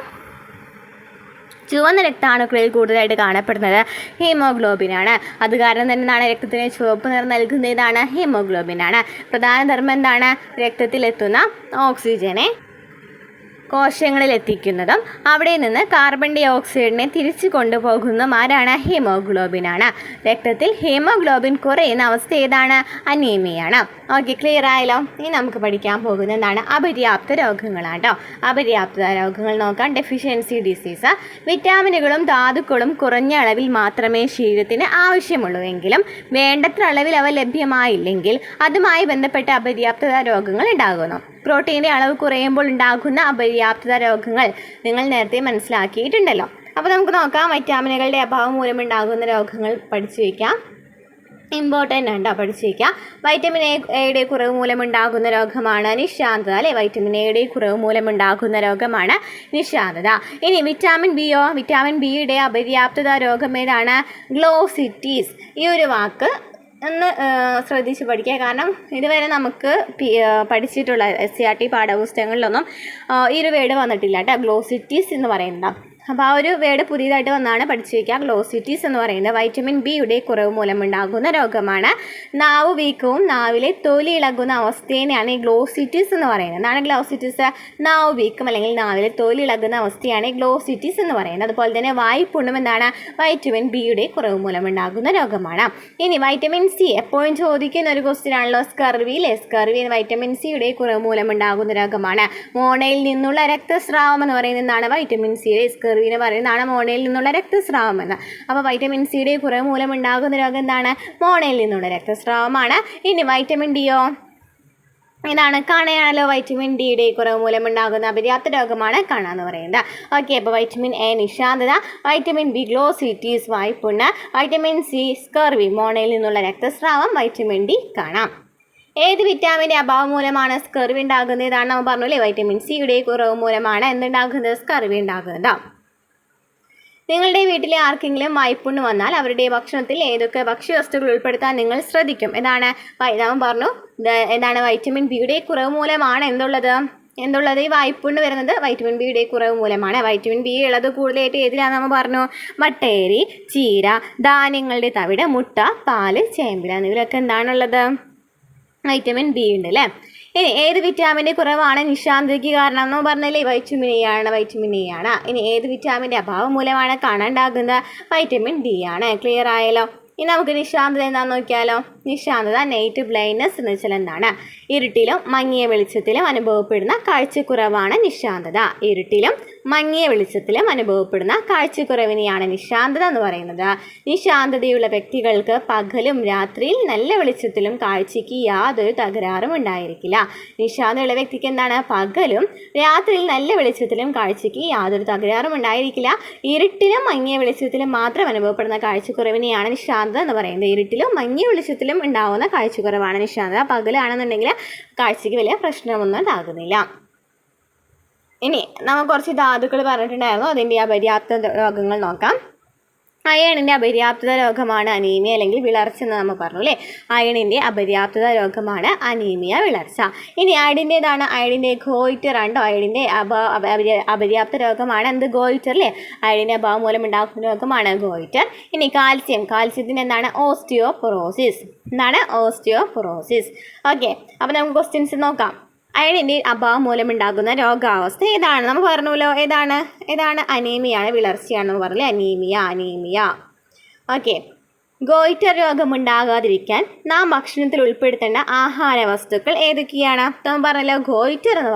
ചുവന്ന രക്താണുക്കളിൽ കൂടുതലായിട്ട് കാണപ്പെടുന്നത് ഹീമോഗ്ലോബിനാണ്. അത് കാരണം തന്നെ എന്താണ്? രക്തത്തിന് ചുവപ്പ് നിറം നൽകുന്നതാണ് ഹീമോഗ്ലോബിനാണ്. പ്രധാന ധർമ്മം എന്താണ്? രക്തത്തിലെത്തുന്ന ഓക്സിജനെ കോശങ്ങളിൽ എത്തിക്കുന്നതും അവിടെ നിന്ന് കാർബൺ ഡൈ ഓക്സൈഡിനെ തിരിച്ചു കൊണ്ടുപോകുന്നതും ആരാണ്? ഹീമോഗ്ലോബിനാണ്. രക്തത്തിൽ ഹീമോഗ്ലോബിൻ കുറയുന്ന അവസ്ഥ ഏതാണ്? അനീമിയാണ്. ഓക്കെ, ക്ലിയർ ആയല്ലോ. ഇനി നമുക്ക് പഠിക്കാൻ പോകുന്നത് എന്താണ്? അപര്യാപ്ത രോഗങ്ങളാണ് കേട്ടോ. അപര്യാപ്ത രോഗങ്ങൾ നോക്കാം. Deficiency disease. വിറ്റാമിനുകളും ധാതുക്കളും കുറഞ്ഞ അളവിൽ മാത്രമേ ശരീരത്തിന് ആവശ്യമുള്ളൂവെങ്കിലും വേണ്ടത്ര അളവിൽ അവ ലഭ്യമായില്ലെങ്കിൽ അതുമായി ബന്ധപ്പെട്ട അപര്യാപ്തത രോഗങ്ങൾ ഉണ്ടാകുന്നു. പ്രോട്ടീൻ്റെ അളവ് കുറയുമ്പോൾ ഉണ്ടാകുന്ന അപര്യാപ്തത രോഗങ്ങൾ നിങ്ങൾ നേരത്തെ മനസ്സിലാക്കിയിട്ടുണ്ടല്ലോ. അപ്പോൾ നമുക്ക് നോക്കാം. വൈറ്റാമിനുകളുടെ അഭാവം മൂലമുണ്ടാകുന്ന രോഗങ്ങൾ പഠിച്ചു വയ്ക്കാം. ഇമ്പോർട്ടൻ്റ് ആണ് പഠിച്ചു വയ്ക്കാം. വൈറ്റമിൻ എയുടെ കുറവ് മൂലമുണ്ടാകുന്ന രോഗമാണ് നിശാന്തത അല്ലേ. വൈറ്റമിൻ എയുടെ കുറവ് മൂലമുണ്ടാകുന്ന രോഗമാണ് നിശാന്തത. ഇനി വിറ്റാമിൻ ബിയോ? വിറ്റാമിൻ ബിയുടെ അപര്യാപ്തത രോഗം ഏതാണ്? ഗ്ലോസിറ്റീസ്. ഈ ഒരു വാക്ക് ഒന്ന് ശ്രദ്ധിച്ച് പഠിക്കുക. കാരണം ഇതുവരെ നമുക്ക് പഠിച്ചിട്ടുള്ള SCERT പാഠപുസ്തകങ്ങളിലൊന്നും ഈ ഒരു വേർഡ് വന്നിട്ടില്ല കേട്ടോ, ഗ്ലോസിറ്റീസ് എന്ന് പറയുന്നത്. അപ്പോൾ ആ ഒരു വേർഡ് പുതിയതായിട്ട് വന്നാണ് പഠിച്ചു വയ്ക്കുക. ഗ്ലോസിറ്റീസ് എന്ന് പറയുന്നത് വൈറ്റമിൻ ബിയുടെ കുറവ് മൂലമുണ്ടാകുന്ന രോഗമാണ്. നാവ് വീക്കവും നാവിലെ തൊലി ഇളകുന്ന അവസ്ഥയെയാണ് ഈ ഗ്ലോസിറ്റീസ് എന്ന് പറയുന്നത്. എന്താണ് ഗ്ലോസിറ്റീസ്? നാവ് വീക്കം അല്ലെങ്കിൽ നാവിലെ തൊലി ഇളകുന്ന അവസ്ഥയാണ് ഗ്ലോസിറ്റീസ് എന്ന് പറയുന്നത്. അതുപോലെ തന്നെ വായ്പുണ്ണും എന്താണ്? വൈറ്റമിൻ ബിയുടെ കുറവ് മൂലമുണ്ടാകുന്ന രോഗമാണ്. ഇനി വൈറ്റമിൻ സി എപ്പോഴും ചോദിക്കുന്ന ഒരു ക്വസ്റ്റ്യൻ ആണല്ലോ, സ്കർവി അല്ലേ. സ്കർവി വൈറ്റമിൻ സിയുടെ കുറവ് മൂലമുണ്ടാകുന്ന രോഗമാണ്. മോണയിൽ നിന്നുള്ള രക്തസ്രാവം എന്ന് പറയുന്നത് എന്താണ്? വൈറ്റമിൻ സിയുടെ സ്കർവിനെ പറയുന്നതാണ് മോണയിൽ നിന്നുള്ള രക്തസ്രാവം എന്ന്. അപ്പോൾ വൈറ്റമിൻ സിയുടെ കുറവ് മൂലമുണ്ടാകുന്ന രോഗം എന്താണ്? മോണയിൽ നിന്നുള്ള രക്തസ്രാവമാണ്. ഇനി വൈറ്റമിൻ ഡിയോ? ഇതാണ് കാണയാണല്ലോ. വൈറ്റമിൻ ഡിയുടെ കുറവ് മൂലമുണ്ടാകുന്ന അപര്യാപ്ത രോഗമാണ് കണ എന്ന് പറയുന്നത്. ഓക്കെ, അപ്പോൾ വൈറ്റമിൻ എ നിശാന്തത, വൈറ്റമിൻ ബി ഗ്ലോസിറ്റീസ് വായ്പുണ്ണ്, വൈറ്റമിൻ സി സ്കർവി മോണയിൽ നിന്നുള്ള രക്തസ്രാവം, വൈറ്റമിൻ ഡി കാണാം. ഏത് വിറ്റാമിൻ്റെ അഭാവം മൂലമാണ് സ്കർവി ഉണ്ടാകുന്നത്? ഇതാണ് നമ്മൾ പറഞ്ഞല്ലേ, വൈറ്റമിൻ സിയുടെ കുറവ് മൂലമാണ് എന്തുണ്ടാകുന്നത്? സ്കർവി ഉണ്ടാകുന്നത്. നിങ്ങളുടെ വീട്ടിലെ ആർക്കെങ്കിലും വായ്പുണ്ണ് വന്നാൽ അവരുടെ ഭക്ഷണത്തിൽ ഏതൊക്കെ ഭക്ഷ്യവസ്തുക്കൾ ഉൾപ്പെടുത്താൻ നിങ്ങൾ ശ്രദ്ധിക്കും? നമ്മൾ പറഞ്ഞു എന്താണ്? വൈറ്റമിൻ ബിയുടെ കുറവ് മൂലമാണ് എന്തുള്ളത് ഈ വായ്പുണ്ണ് വരുന്നത് വൈറ്റമിൻ ബിയുടെ കുറവ് മൂലമാണ്. വൈറ്റമിൻ ബി ഉള്ളത് കൂടുതലായിട്ട് ഏതിലാണ് നമ്മൾ പറഞ്ഞു? മട്ടേരി, ചീര, ധാന്യങ്ങളുടെ തവിട്, മുട്ട, പാല്, ചേമ്പില എന്നിവയിലൊക്കെ എന്താണുള്ളത്? വൈറ്റമിൻ ബി ഉണ്ട് അല്ലേ. ഇനി ഏത് വിറ്റാമിൻ്റെ കുറവാണ് നിശാന്തതയ്ക്ക് കാരണം എന്ന് പറഞ്ഞാലേ വൈറ്റമിൻ എ ആണ്. ഇനി ഏത് വിറ്റാമിൻ്റെ അഭാവം മൂലമാണ് കാണാണ്ടാകുന്നത്? വൈറ്റമിൻ ഡി ആണ്. ക്ലിയർ ആയല്ലോ. ഇനി നമുക്ക് നിശാന്തത എന്താണെന്ന് നോക്കിയാലോ. നിശാന്തത നൈറ്റ് ബ്ലൈൻഡ്നെസ് എന്ന് വെച്ചാൽ എന്താണ്? ഇരുട്ടിലും മങ്ങിയ വെളിച്ചത്തിലും അനുഭവപ്പെടുന്ന കാഴ്ചക്കുറവാണ് നിശാന്തത. ഇരുട്ടിലും മങ്ങിയ വെളിച്ചത്തിലും അനുഭവപ്പെടുന്ന കാഴ്ചക്കുറവിനെയാണ് നിശാന്തത എന്ന് പറയുന്നത്. നിശാന്തതയുള്ള വ്യക്തികൾക്ക് പകലും രാത്രിയിൽ നല്ല വെളിച്ചത്തിലും കാഴ്ചയ്ക്ക് യാതൊരു തകരാറും ഉണ്ടായിരിക്കില്ല. നിശാന്തതയുള്ള വ്യക്തിക്ക് എന്താണ്? പകലും രാത്രിയിൽ നല്ല വെളിച്ചത്തിലും കാഴ്ചയ്ക്ക് യാതൊരു തകരാറും ഉണ്ടായിരിക്കില്ല. ഇരുട്ടിലും മങ്ങിയ വെളിച്ചത്തിലും മാത്രം അനുഭവപ്പെടുന്ന കാഴ്ചക്കുറവിനെയാണ് നിശാന്തത എന്ന് പറയുന്നത്. ഇരുട്ടിലും മങ്ങിയ വെളിച്ചത്തിലും ഉണ്ടാവുന്ന കാഴ്ചക്കുറവാണ് നിശാന്തത. പകലാണെന്നുണ്ടെങ്കിൽ കാഴ്ചയ്ക്ക് വലിയ പ്രശ്നമൊന്നും ഉണ്ടാകുന്നില്ല. ഇനി നമ്മൾ കുറച്ച് ധാതുക്കൾ പറഞ്ഞിട്ടുണ്ടായിരുന്നു, അതിൻ്റെ അപര്യാപ്ത രോഗങ്ങൾ നോക്കാം. അയണിൻ്റെ അപര്യാപ്തത രോഗമാണ് അനീമിയ അല്ലെങ്കിൽ വിളർച്ച എന്ന് നമ്മൾ പറഞ്ഞു അല്ലേ. അയണിൻ്റെ അപര്യാപ്തത രോഗമാണ് അനീമിയ, വിളർച്ച. ഇനി അയഡിൻ്റേതാണ്, അയഡിൻ്റെ ഗോയിറ്റർ ഉണ്ടോ, അയഡിൻ്റെ അപര്യാപ്ത രോഗമാണ് എന്ത്, ഗോയിറ്റർ അല്ലേ. അയഡിൻ്റെ അഭാവം മൂലം ഉണ്ടാക്കുന്ന രോഗമാണ് ഗോയിറ്റർ. ഇനി കാൽസ്യം, കാൽസ്യത്തിന് എന്താണ്, ഓസ്റ്റിയോപൊറോസിസ്. എന്താണ്, ഓസ്റ്റിയോപൊറോസിസ്. ഓക്കെ, അപ്പോൾ നമുക്ക് ക്വസ്റ്റ്യൻസ് നോക്കാം. അയണിൻ്റെ അഭാവം മൂലമുണ്ടാകുന്ന രോഗാവസ്ഥ ഏതാണ്, നമ്മൾ പറഞ്ഞല്ലോ, ഏതാണ് അനീമിയാണ്, വിളർച്ചയാണെന്ന് പറഞ്ഞില്ലേ, അനീമിയ. ഓക്കെ, ഗോയിറ്റർ രോഗമുണ്ടാകാതിരിക്കാൻ നാം ഭക്ഷണത്തിൽ ഉൾപ്പെടുത്തേണ്ട ആഹാര വസ്തുക്കൾ ഏതൊക്കെയാണ്? നമ്മൾ പറഞ്ഞല്ലോ, ഗോയിറ്റർ എന്ന്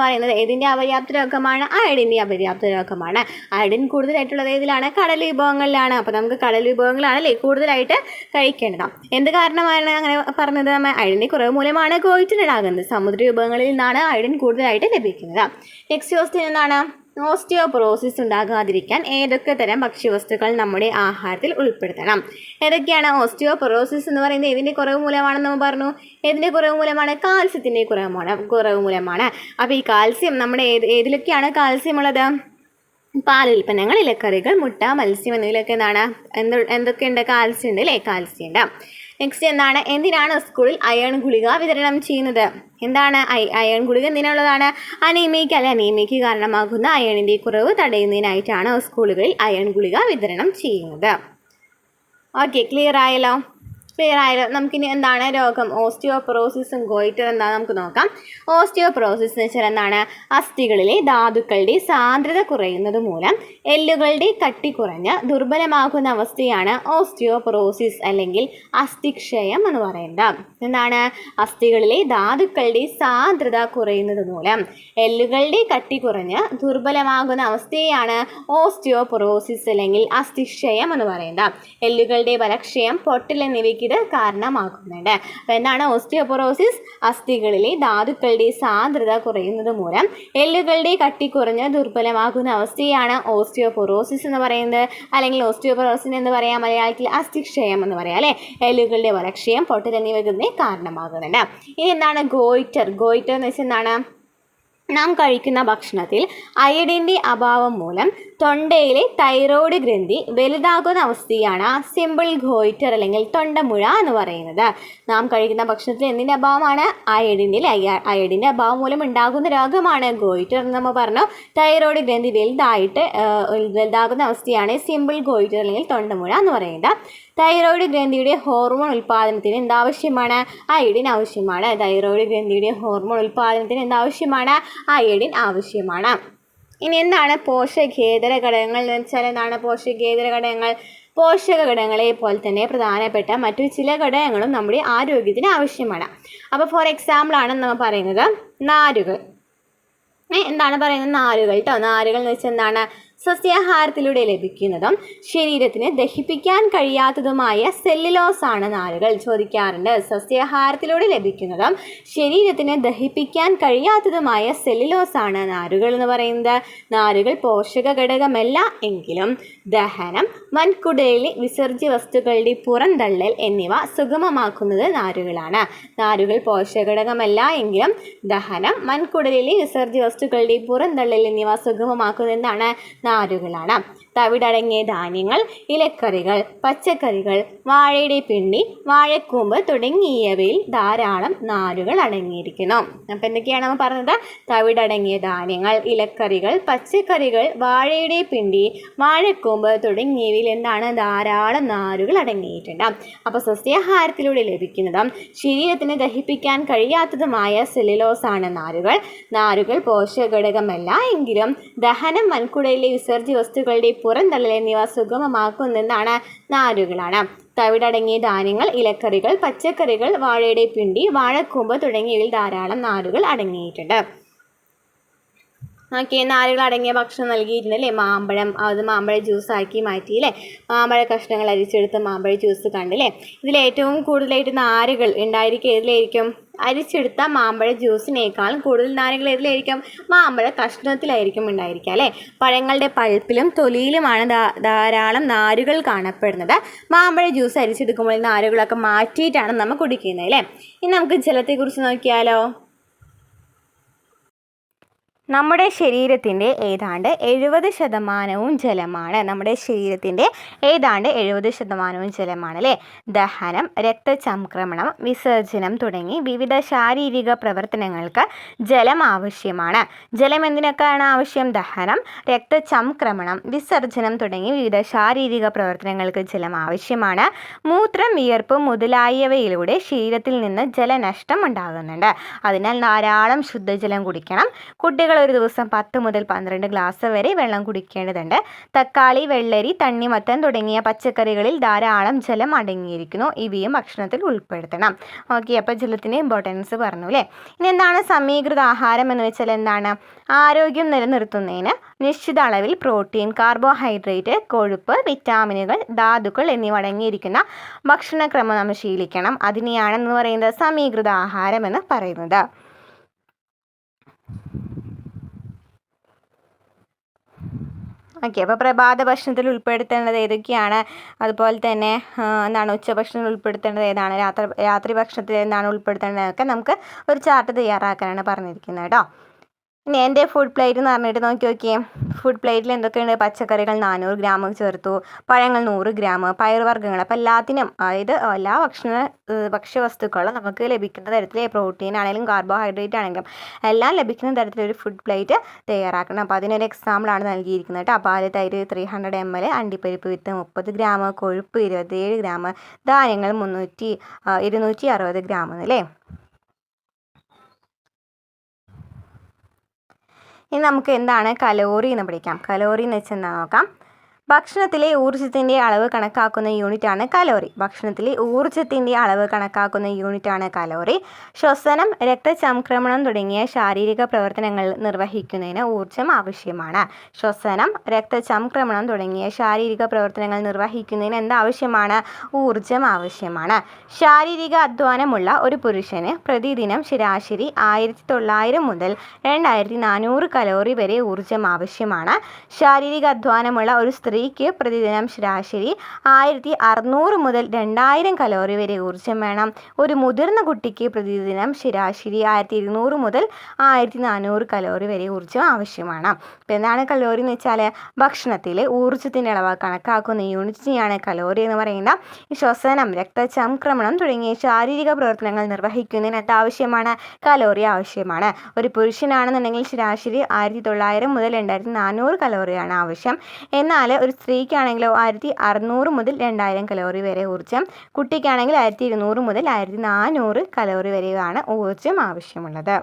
പറയുന്നത് ഏതിൻ്റെ അപര്യാപ്ത രോഗമാണ്, അയഡിൻ്റെ അപര്യാപ്ത രോഗമാണ്. അയഡിൻ കൂടുതലായിട്ടുള്ളത് ഏതിലാണ്, കടൽ വിഭവങ്ങളിലാണ്. അപ്പോൾ നമുക്ക് കടൽ വിഭവങ്ങളാണല്ലേ കൂടുതലായിട്ട് കഴിക്കേണ്ടത്. എന്ത് കാരണമാണ് അങ്ങനെ പറഞ്ഞത്, അയഡിൻ്റെ കുറവ് മൂലമാണ് ഗോയിറ്റർ ഉണ്ടാകുന്നത്. സമുദ്ര വിഭവങ്ങളിൽ നിന്നാണ് അയഡിൻ കൂടുതലായിട്ട് ലഭിക്കുന്നത്. നെക്സ്റ്റ് ക്വസ്റ്റ്യൻ എന്താണ്, ഓസ്റ്റിയോപൊറോസിസ് ഉണ്ടാകാതിരിക്കാൻ ഏതൊക്കെ തരം ഭക്ഷ്യവസ്തുക്കൾ നമ്മുടെ ആഹാരത്തിൽ ഉൾപ്പെടുത്തണം? ഏതൊക്കെയാണ്? ഓസ്റ്റിയോപൊറോസിസ് എന്ന് പറയുന്നത് ഏതിൻ്റെ കുറവ് മൂലമാണെന്ന് നമ്മൾ പറഞ്ഞു. ഏതിൻ്റെ കുറവ് മൂലമാണ്? കാൽസ്യത്തിൻ്റെ കുറവ് മൂലമാണ്. അപ്പോൾ ഈ കാൽസ്യം നമ്മുടെ ഏതിലൊക്കെയാണ് കാൽസ്യം ഉള്ളത്? പാലുൽപ്പന്നങ്ങൾ, ഇലക്കറികൾ, മുട്ട, മത്സ്യം എന്നിവയിലൊക്കെ എന്തൊക്കെയുണ്ട്? കാൽസ്യം ഉണ്ട് അല്ലേ, കാൽസ്യം ഉണ്ട്. നെക്സ്റ്റ് എന്താണ്, എന്തിനാണ് സ്കൂളിൽ അയൺ ഗുളിക വിതരണം ചെയ്യുന്നത്? എന്താണ് അയൺ ഗുളിക എന്തിനുള്ളതാണ്? അനീമിയയ്ക്ക് അല്ലെ, അനീമിയയ്ക്ക് കാരണമാകുന്ന അയണിൻ്റെ കുറവ് തടയുന്നതിനായിട്ടാണ് സ്കൂളുകളിൽ അയൺ ഗുളിക വിതരണം ചെയ്യുന്നത്. ഓക്കെ, ക്ലിയർ ആയല്ലോ. നമുക്കിനി എന്താണ് രോഗം, ഓസ്റ്റിയോപൊറോസിസും ഗോയിറ്റർ എന്താണെന്ന് നമുക്ക് നോക്കാം. ഓസ്റ്റിയോപൊറോസിസ് എന്ന് വെച്ചാൽ എന്താണ്, അസ്ഥികളിലെ ധാതുക്കളുടെ സാന്ദ്രത കുറയുന്നത് മൂലം എല്ലുകളുടെ കട്ടി കുറഞ്ഞ് ദുർബലമാകുന്ന അവസ്ഥയാണ് ഓസ്റ്റിയോപൊറോസിസ് അല്ലെങ്കിൽ അസ്ഥിക്ഷയം എന്ന് പറയുന്നത്. എന്താണ്, അസ്ഥികളിലെ ധാതുക്കളുടെ സാന്ദ്രത കുറയുന്നത് മൂലം എല്ലുകളുടെ കട്ടി കുറഞ്ഞ് ദുർബലമാകുന്ന അവസ്ഥയാണ് ഓസ്റ്റിയോപൊറോസിസ് അല്ലെങ്കിൽ അസ്ഥിക്ഷയം എന്ന് പറയുന്നത്. എല്ലുകളുടെ ബലക്ഷയം, പൊട്ടൽ എന്നിവയ്ക്ക് ഇത് കാരണമാകുന്നുണ്ട്. അപ്പോൾ എന്താണ് ഓസ്റ്റിയോപൊറോസിസ്? അസ്ഥികളിലെ ധാതുക്കളുടെ സാന്ദ്രത കുറയുന്നത് മൂലം എല്ലുകളുടെ കട്ടി കുറഞ്ഞ് ദുർബലമാകുന്ന അവസ്ഥയാണ് ഓസ്റ്റിയോപൊറോസിസ് എന്ന് പറയുന്നത്. അല്ലെങ്കിൽ ഓസ്റ്റിയോപൊറോസിസ് എന്ന് പറയാം, മലയാളത്തിൽ അസ്ഥിക്ഷയം എന്ന് പറയാം അല്ലേ. എല്ലുകളുടെ ബലക്ഷയം, പൊട്ടൽ എന്നിവയ്ക്ക് കാരണമാകുന്നുണ്ട്. ഇനി എന്താണ് ഗോയിറ്റർ? ഗോയിറ്റർ എന്ന് വെച്ചാൽ എന്താണ്, നാം കഴിക്കുന്ന ഭക്ഷണത്തിൽ അയഡിൻ്റെ അഭാവം മൂലം തൊണ്ടയിലെ തൈറോയ്ഡ് ഗ്രന്ഥി വലുതാകുന്ന അവസ്ഥയാണ് സിമ്പിൾ ഗോയിറ്റർ അല്ലെങ്കിൽ തൊണ്ടമുഴ എന്ന് പറയുന്നത്. നാം കഴിക്കുന്ന ഭക്ഷണത്തിൽ എന്തിൻ്റെ അഭാവമാണ്? അയഡിൻ്റെ അഭാവം മൂലം ഉണ്ടാകുന്ന രോഗമാണ് ഗോയിറ്റർ എന്ന് നമ്മൾ പറഞ്ഞു. തൈറോയ്ഡ് ഗ്രന്ഥി വലുതാകുന്ന അവസ്ഥയാണ് സിമ്പിൾ ഗോയിറ്റർ അല്ലെങ്കിൽ തൊണ്ടമുഴ എന്ന് പറയുന്നത്. തൈറോയ്ഡ് ഗ്രന്ഥിയുടെ ഹോർമോൺ ഉൽപ്പാദനത്തിന് എന്താവശ്യമാണ്? അയഡിൻ ആവശ്യമാണ്. തൈറോയ്ഡ് ഗ്രന്ഥിയുടെ ഹോർമോൺ ഉൽപ്പാദനത്തിന് എന്താവശ്യമാണ്? അയഡിൻ ആവശ്യമാണ്. ഇനി എന്താണ് പോഷകേതര ഘടകങ്ങൾ എന്ന് വെച്ചാൽ എന്താണ് പോഷകേതര ഘടകങ്ങൾ? പോഷക ഘടകങ്ങളെ പോലെ തന്നെ പ്രധാനപ്പെട്ട മറ്റു ചില ഘടകങ്ങളും നമ്മുടെ ആരോഗ്യത്തിന് ആവശ്യമാണ്. അപ്പോൾ ഫോർ എക്സാമ്പിളാണ് നമ്മൾ പറയുന്നത് നാരുകൾ. എന്താണ് പറയുന്നത്? നാരുകൾ കേട്ടോ. നാരുകൾ എന്ന് വെച്ചാൽ എന്താണ്? സസ്യാഹാരത്തിലൂടെ ലഭിക്കുന്നതും ശരീരത്തിന് ദഹിപ്പിക്കാൻ കഴിയാത്തതുമായ സെല്ലുലോസ് ആണ് നാരുകൾ. ചോദിക്കാറുണ്ട്. സസ്യാഹാരത്തിലൂടെ ലഭിക്കുന്നതും ശരീരത്തിന് ദഹിപ്പിക്കാൻ കഴിയാത്തതുമായ സെല്ലുലോസ് ആണ് നാരുകൾ എന്ന് പറയുന്നത്. നാരുകൾ പോഷക ഘടകമല്ല എങ്കിലും ദഹനം, വൻകുടലിലെ വിസർജ്യ വസ്തുക്കളുടെ പുറന്തള്ളൽ എന്നിവ സുഗമമാക്കുന്നത് നാരുകളാണ്. നാരുകൾ പോഷകഘടകമല്ല എങ്കിലും ദഹനം, വൻകുടലിലെ വിസർജ്യ വസ്തുക്കളുടെ പുറന്തള്ളൽ എന്നിവ സുഗമമാക്കുന്നതാണ് നാരുകളാണ്. തവിടടങ്ങിയ ധാന്യങ്ങൾ, ഇലക്കറികൾ, പച്ചക്കറികൾ, വാഴയുടെ പിണ്ടി, വാഴക്കൂമ്പ് തുടങ്ങിയവയിൽ ധാരാളം നാരുകൾ അടങ്ങിയിരിക്കുന്നു. അപ്പം എന്തൊക്കെയാണ് നമ്മൾ പറഞ്ഞത്? തവിടടങ്ങിയ ധാന്യങ്ങൾ, ഇലക്കറികൾ, പച്ചക്കറികൾ, വാഴയുടെ പിണ്ടി, വാഴക്കൂമ്പ് തുടങ്ങിയവയിൽ എന്താണ്? ധാരാളം നാരുകൾ അടങ്ങിയിട്ടുണ്ട്. അപ്പോൾ സസ്യാഹാരത്തിലൂടെ ലഭിക്കുന്നതും ശരീരത്തിന് ദഹിപ്പിക്കാൻ കഴിയാത്തതുമായ സെല്ലുലോസ് ആണ് നാരുകൾ. നാരുകൾ പോഷകഘടകമല്ല എങ്കിലും ദഹനം, വൻകുടലിലെ വിസർജ്യ വസ്തുക്കളുടെ പുറന്തള്ളൽ എന്നിവ സുഗമമാക്കുന്നതാണ് നാരുകളാണ്. തവിടടങ്ങിയ ധാന്യങ്ങൾ, ഇലക്കറികൾ, പച്ചക്കറികൾ, വാഴയുടെ പിണ്ടി, വാഴക്കൂമ്പ് തുടങ്ങിയവയിൽ ധാരാളം നാരുകൾ അടങ്ങിയിട്ടുണ്ട്. ഓക്കെ, നാരുകൾ അടങ്ങിയ ഭക്ഷണം നൽകിയിരുന്നല്ലേ. മാമ്പഴം, അത് മാമ്പഴ ജ്യൂസാക്കി മാറ്റിയില്ലേ. മാമ്പഴ കഷ്ണങ്ങൾ അരിച്ചെടുത്ത് മാമ്പഴ ജ്യൂസ് കണ്ടില്ലേ. ഇതിലേറ്റവും കൂടുതലായിട്ട് നാരുകൾ ഉണ്ടായിരിക്കും ഏതിലായിരിക്കും? അരിച്ചെടുത്ത മാമ്പഴ ജ്യൂസിനേക്കാളും കൂടുതൽ നാരുകൾ ഏതിലായിരിക്കും? മാമ്പഴ കഷ്ണത്തിലായിരിക്കും ഉണ്ടായിരിക്കുക അല്ലേ. പഴങ്ങളുടെ പൾപ്പിലും തൊലിയിലുമാണ് ധാരാളം നാരുകൾ കാണപ്പെടുന്നത്. മാമ്പഴ ജ്യൂസ് അരിച്ചെടുക്കുമ്പോൾ നാരുകളൊക്കെ മാറ്റിയിട്ടാണ് നമ്മൾ കുടിക്കുന്നത് അല്ലേ. ഇനി നമുക്ക് ജലത്തെക്കുറിച്ച് നോക്കിയാലോ. നമ്മുടെ ശരീരത്തിൻ്റെ ഏതാണ്ട് 70% ജലമാണ്. നമ്മുടെ ശരീരത്തിൻ്റെ ഏതാണ്ട് 70% ജലമാണ് അല്ലേ. ദഹനം, രക്തചംക്രമണം, വിസർജനം തുടങ്ങി വിവിധ ശാരീരിക പ്രവർത്തനങ്ങൾക്ക് ജലം ആവശ്യമാണ്. ജലം എന്തിനൊക്കെയാണ് ആവശ്യം? ദഹനം, രക്തചംക്രമണം, വിസർജനം തുടങ്ങി വിവിധ ശാരീരിക പ്രവർത്തനങ്ങൾക്ക് ജലം ആവശ്യമാണ്. മൂത്രം, വിയർപ്പ് മുതലായവയിലൂടെ ശരീരത്തിൽ നിന്ന് ജലനഷ്ടം ഉണ്ടാകുന്നുണ്ട്. അതിനാൽ ധാരാളം ശുദ്ധജലം കുടിക്കണം. കുട്ടികൾ ഒരു ദിവസം 10 മുതൽ 12 ഗ്ലാസ് വരെ വെള്ളം കുടിക്കേണ്ടതുണ്ട്. തക്കാളി, വെള്ളരി, തണ്ണിമത്തൻ തുടങ്ങിയ പച്ചക്കറികളിൽ ധാരാളം ജലം അടങ്ങിയിരിക്കുന്നു. ഇവയും ഭക്ഷണത്തിൽ ഉൾപ്പെടുത്തണം. ഓക്കെ, അപ്പോൾ ജലത്തിൻ്റെ ഇമ്പോർട്ടൻസ് പറഞ്ഞു അല്ലേ. ഇനി എന്താണ് സമീകൃത ആഹാരം എന്ന് വെച്ചാൽ എന്താണ്? ആരോഗ്യം നിലനിർത്തുന്നതിന് നിശ്ചിത അളവിൽ പ്രോട്ടീൻ, കാർബോഹൈഡ്രേറ്റ്, കൊഴുപ്പ്, വിറ്റാമിനുകൾ, ധാതുക്കൾ എന്നിവ അടങ്ങിയിരിക്കുന്ന ഭക്ഷണക്രമം നമ്മൾ ശീലിക്കണം. അതിനെയാണെന്ന് പറയുന്നത് സമീകൃത ആഹാരം എന്ന് പറയുന്നത്. ഓക്കെ, അപ്പോൾ പ്രഭാത ഭക്ഷണത്തിൽ ഉൾപ്പെടുത്തേണ്ടത് ഏതൊക്കെയാണ്? അതുപോലെ തന്നെ എന്താണ് ഉച്ചഭക്ഷണത്തിൽ ഉൾപ്പെടുത്തേണ്ടത് ഏതാണ്? രാത്രി ഭക്ഷണത്തിൽ എന്താണ് ഉൾപ്പെടുത്തേണ്ടതൊക്കെ നമുക്ക് ഒരു ചാർട്ട് തയ്യാറാക്കാനാണ് പറഞ്ഞിരിക്കുന്നത് കേട്ടോ. ഇനി എൻ്റെ ഫുഡ് പ്ലേറ്റ് എന്ന് പറഞ്ഞിട്ട് നോക്കിയേ. ഫുഡ് പ്ലേറ്റിൽ എന്തൊക്കെയുണ്ട്? പച്ചക്കറികൾ 400 ഗ്രാം ചേർത്തു, പഴങ്ങൾ 100 ഗ്രാം, പയറുവർഗ്ഗങ്ങൾ. അപ്പോൾ എല്ലാത്തിനും, അതായത് എല്ലാ ഭക്ഷ്യവസ്തുക്കളും നമുക്ക് ലഭിക്കുന്ന തരത്തിൽ പ്രോട്ടീൻ ആണെങ്കിലും കാർബോഹൈഡ്രേറ്റ് ആണെങ്കിലും എല്ലാം ലഭിക്കുന്ന തരത്തിലൊരു ഫുഡ് പ്ലേറ്റ് തയ്യാറാക്കണം. അപ്പോൾ അതിനൊരു എക്സാമ്പിളാണ് നൽകിയിരിക്കുന്നത് കേട്ടോ. പാല്, തൈര് 300 ml, അണ്ടിപ്പരിപ്പ് വിത്ത് 30 ഗ്രാം, കൊഴുപ്പ് 27 ഗ്രാം, ധാന്യങ്ങൾ 260 ഗ്രാം അല്ലേ. ഇനി നമുക്ക് എന്താണ് കലോറി എന്ന് പഠിക്കാം. കലോറി എന്ന് വെച്ചാൽ എന്താ നോക്കാം. ഭക്ഷണത്തിലെ ഊർജ്ജത്തിൻ്റെ അളവ് കണക്കാക്കുന്ന യൂണിറ്റാണ് കലോറി. ഭക്ഷണത്തിലെ ഊർജ്ജത്തിൻ്റെ അളവ് കണക്കാക്കുന്ന യൂണിറ്റാണ് കലോറി. ശ്വസനം, രക്തചംക്രമണം തുടങ്ങിയ ശാരീരിക പ്രവർത്തനങ്ങൾ നിർവഹിക്കുന്നതിന് ഊർജ്ജം ആവശ്യമാണ്. ശ്വസനം, രക്തചംക്രമണം തുടങ്ങിയ ശാരീരിക പ്രവർത്തനങ്ങൾ നിർവഹിക്കുന്നതിന് എന്താവശ്യമാണ്? ഊർജ്ജം ആവശ്യമാണ്. ശാരീരിക അധ്വാനമുള്ള ഒരു പുരുഷന് പ്രതിദിനം ശരാശരി 1900 മുതൽ 2400 കലോറി വരെ ഊർജ്ജം ആവശ്യമാണ്. ശാരീരിക അധ്വാനമുള്ള ഒരു സ്ത്രീക്ക് പ്രതിദിനം ശരാശരി 1600 മുതൽ 2000 കലോറി വരെ ഊർജ്ജം വേണം. ഒരു മുതിർന്ന കുട്ടിക്ക് പ്രതിദിനം ശരാശരി 1200 മുതൽ 1400 കലോറി വരെ ഊർജ്ജം ആവശ്യമാണ്. അപ്പോൾ എന്താണ് കലോറി എന്ന് വെച്ചാൽ? ഭക്ഷണത്തിലെ ഊർജ്ജത്തിൻ്റെ അളവ് കണക്കാക്കുന്ന യൂണിറ്റിനെയാണ് കലോറി എന്ന് പറയുന്നത്. ശ്വസനം, രക്തചംക്രമണം തുടങ്ങിയ ശാരീരിക പ്രവർത്തനങ്ങൾ നിർവഹിക്കുന്നതിന് എന്താവശ്യമാണ്? കലോറി ആവശ്യമാണ്. ഒരു പുരുഷനാണെന്നുണ്ടെങ്കിൽ ശരാശരി 1900 മുതൽ 2400 കലോറിയാണ് ആവശ്യം. എന്നാൽ ഒരു സ്ത്രീക്കാണെങ്കിലോ 1600 മുതൽ 2000 കലോറി വരെ ഊർജ്ജം, കുട്ടിക്കാണെങ്കിൽ 1200 മുതൽ 1400 കലോറി വരെയാണ് ഊർജ്ജം ആവശ്യമുള്ളത്.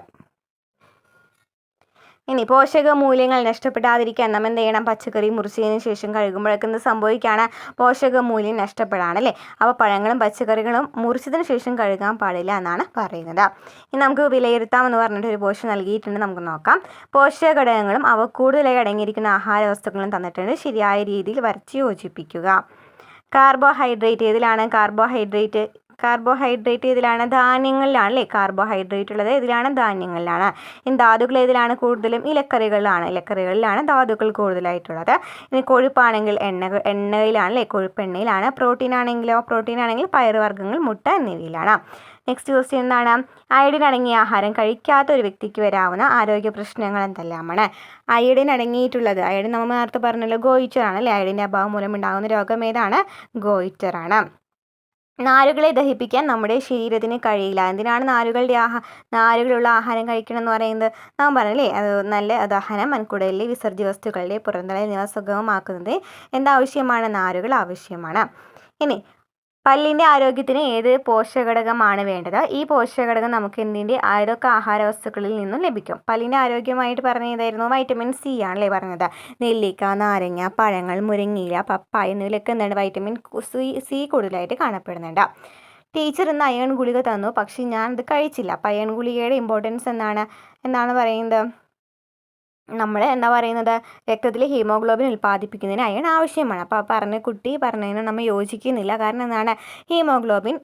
ഇനി പോഷക മൂല്യങ്ങൾ നഷ്ടപ്പെടാതിരിക്കാൻ നമ്മൾ എന്ത് ചെയ്യണം? പച്ചക്കറി മുറിച്ചതിന് ശേഷം കഴുകുമ്പോഴൊക്കെ എന്ത് സംഭവിക്കുകയാണ്? പോഷക മൂല്യം നഷ്ടപ്പെടാണല്ലേ. അപ്പോൾ പഴങ്ങളും പച്ചക്കറികളും മുറിച്ചതിന് ശേഷം കഴുകാൻ പാടില്ല എന്നാണ് പറയുന്നത്. ഇനി നമുക്ക് വിലയിരുത്താമെന്ന് പറഞ്ഞിട്ട് ഒരു പോഷൻ നൽകിയിട്ടുണ്ട്, നമുക്ക് നോക്കാം. പോഷക ഘടകങ്ങളും അവ കൂടുതലായി അടങ്ങിയിരിക്കുന്ന ആഹാര വസ്തുക്കളും തന്നിട്ടുണ്ട്. ശരിയായ രീതിയിൽ വരച്ച് യോജിപ്പിക്കുക. കാർബോഹൈഡ്രേറ്റ് ഏതിലാണ്? കാർബോഹൈഡ്രേറ്റ് ഇതിലാണ്? ധാന്യങ്ങളിലാണ് അല്ലേ കാർബോഹൈഡ്രേറ്റ് ഉള്ളത്. ഇതിലാണ് ധാന്യങ്ങളിലാണ്. ഇനി ധാതുക്കൾ ഏതിലാണ് കൂടുതലും? ഇലക്കറികളിലാണ് ധാതുക്കൾ കൂടുതലായിട്ടുള്ളത്. ഇനി കൊഴുപ്പാണെങ്കിൽ എണ്ണയിലാണ് അല്ലേ, കൊഴുപ്പ് എണ്ണയിലാണ്. പ്രോട്ടീൻ ആണെങ്കിൽ പയറുവർഗ്ഗങ്ങൾ, മുട്ട എന്നിവയിലാണ്. നെക്സ്റ്റ് ക്വസ്റ്റ്യൻ എന്താണ്? അയഡിൻ അടങ്ങിയ ആഹാരം കഴിക്കാത്ത ഒരു വ്യക്തിക്ക് വരാവുന്ന ആരോഗ്യ പ്രശ്നങ്ങൾ എന്തെല്ലാമാണ്? അയഡിൻ അടങ്ങിയിട്ടുള്ളത്, അയഡിൻ നമ്മൾ നേരത്തെ പറഞ്ഞല്ലോ ഗോയിറ്ററാണ് അല്ലേ. അയഡിൻ്റെ അഭാവം മൂലം ഉണ്ടാകുന്ന രോഗം ഏതാണ്? ഗോയിറ്ററാണ്. നാരുകളെ ദഹിപ്പിക്കാൻ നമ്മുടെ ശരീരത്തിന് കഴിയില്ല. എന്തിനാണ് നാരുകളുള്ള ആഹാരം കഴിക്കണം എന്ന് പറയുന്നത്? നാം പറഞ്ഞല്ലേ, അത് നല്ല ദഹനം, വൻകുടലിലെ വിസർജ്യ വസ്തുക്കളുടെ പുറന്തള്ളൽ എന്നിവ സുഗമമാക്കുന്നത് എന്താവശ്യമാണ്? നാരുകൾ ആവശ്യമാണ്. ഇനി പല്ലിൻ്റെ ആരോഗ്യത്തിന് ഏത് പോഷകഘടകമാണ് വേണ്ടത്? ഈ പോഷകഘടകം നമുക്ക് ഏതൊക്കെ ആഹാര വസ്തുക്കളിൽ നിന്നും ലഭിക്കും? പല്ലിൻ്റെ ആരോഗ്യമായിട്ട് പറഞ്ഞതായിരുന്നു വൈറ്റമിൻ സി ആണല്ലേ പറഞ്ഞത്. നെല്ലിക്ക, നാരങ്ങ, പഴങ്ങൾ, മുരിങ്ങയില, പപ്പായ എന്നിവയിലൊക്കെ എന്താണ്? വൈറ്റമിൻ സി കൂടുതലായിട്ട് കാണപ്പെടുന്നുണ്ട്. ടീച്ചർ ഇന്ന് അയൺ ഗുളിക തന്നു, പക്ഷേ ഞാനത് കഴിച്ചില്ല. അപ്പോൾ അയൺ ഗുളികയുടെ ഇമ്പോർട്ടൻസ് എന്താണ് പറയുന്നത്? നമ്മൾ എന്താ പറയുന്നത്? രക്തത്തിൽ ഹീമോഗ്ലോബിൻ ഉൽപ്പാദിപ്പിക്കുന്നതിന് അയൺ ആവശ്യമാണ്. അപ്പോൾ കുട്ടി പറഞ്ഞതിന് നമ്മൾ യോജിക്കുന്നില്ല. കാരണം എന്താണ്? ഹീമോഗ്ലോബിൻ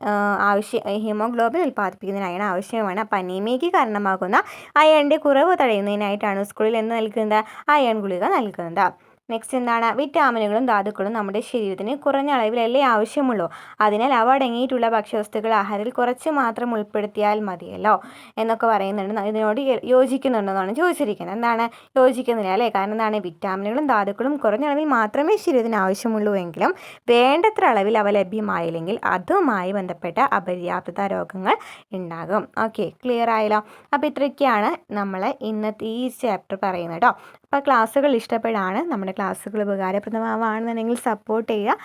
ഉൽപ്പാദിപ്പിക്കുന്നതിന് അയൺ ആവശ്യമാണ്. അപ്പോൾ അനീമിയയ്ക്ക് കാരണമാകുന്ന അയണിൻ്റെ കുറവ് തടയുന്നതിനായിട്ടാണ് സ്കൂളിൽ എന്ത് നൽകുന്നത്? അയൺ ഗുളിക നൽകുന്നത്. നെക്സ്റ്റ് എന്താണ്, വിറ്റാമിനുകളും ധാതുക്കളും നമ്മുടെ ശരീരത്തിന് കുറഞ്ഞ അളവിലല്ലേ ആവശ്യമുള്ളൂ. അതിനാൽ അവ അടങ്ങിയിട്ടുള്ള ഭക്ഷ്യവസ്തുക്കൾ ആഹാരത്തിൽ കുറച്ച് മാത്രം ഉൾപ്പെടുത്തിയാൽ മതിയല്ലോ എന്നൊക്കെ പറയുന്നുണ്ട്. ഇതിനോട് യോജിക്കുന്നുണ്ടെന്നാണ് ചോദിച്ചിരിക്കുന്നത്. എന്താണ് യോജിക്കുന്നില്ല അല്ലേ? കാരണം എന്താണ്, വിറ്റാമിനുകളും ധാതുക്കളും കുറഞ്ഞ അളവിൽ മാത്രമേ ശരീരത്തിന് ആവശ്യമുള്ളൂ എങ്കിലും വേണ്ടത്ര അളവിൽ അവ ലഭ്യമായില്ലെങ്കിൽ അതുമായി ബന്ധപ്പെട്ട അപര്യാപ്തത രോഗങ്ങൾ ഉണ്ടാകും. ഓക്കെ, ക്ലിയർ ആയല്ലോ? അപ്പോൾ ഇത്രയൊക്കെയാണ് നമ്മൾ ഇന്നത്തെ ഈ ചാപ്റ്റർ പറയുന്നത് കേട്ടോ. അപ്പോൾ ക്ലാസ്സുകൾ ഇഷ്ടപ്പെടാണ്, നമ്മുടെ ക്ലാസ്സുകൾ ഉപകാരപ്രദമാവുകയാണെന്നുണ്ടെങ്കിൽ സപ്പോർട്ട് ചെയ്യുക.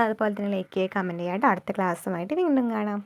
അതുപോലെ തന്നെ ലൈക്ക് ചെയ്യുക, കമൻറ്റ് ചെയ്യുക കേട്ടോ. അടുത്ത ക്ലാസ്സുമായിട്ട് വീണ്ടും കാണാം.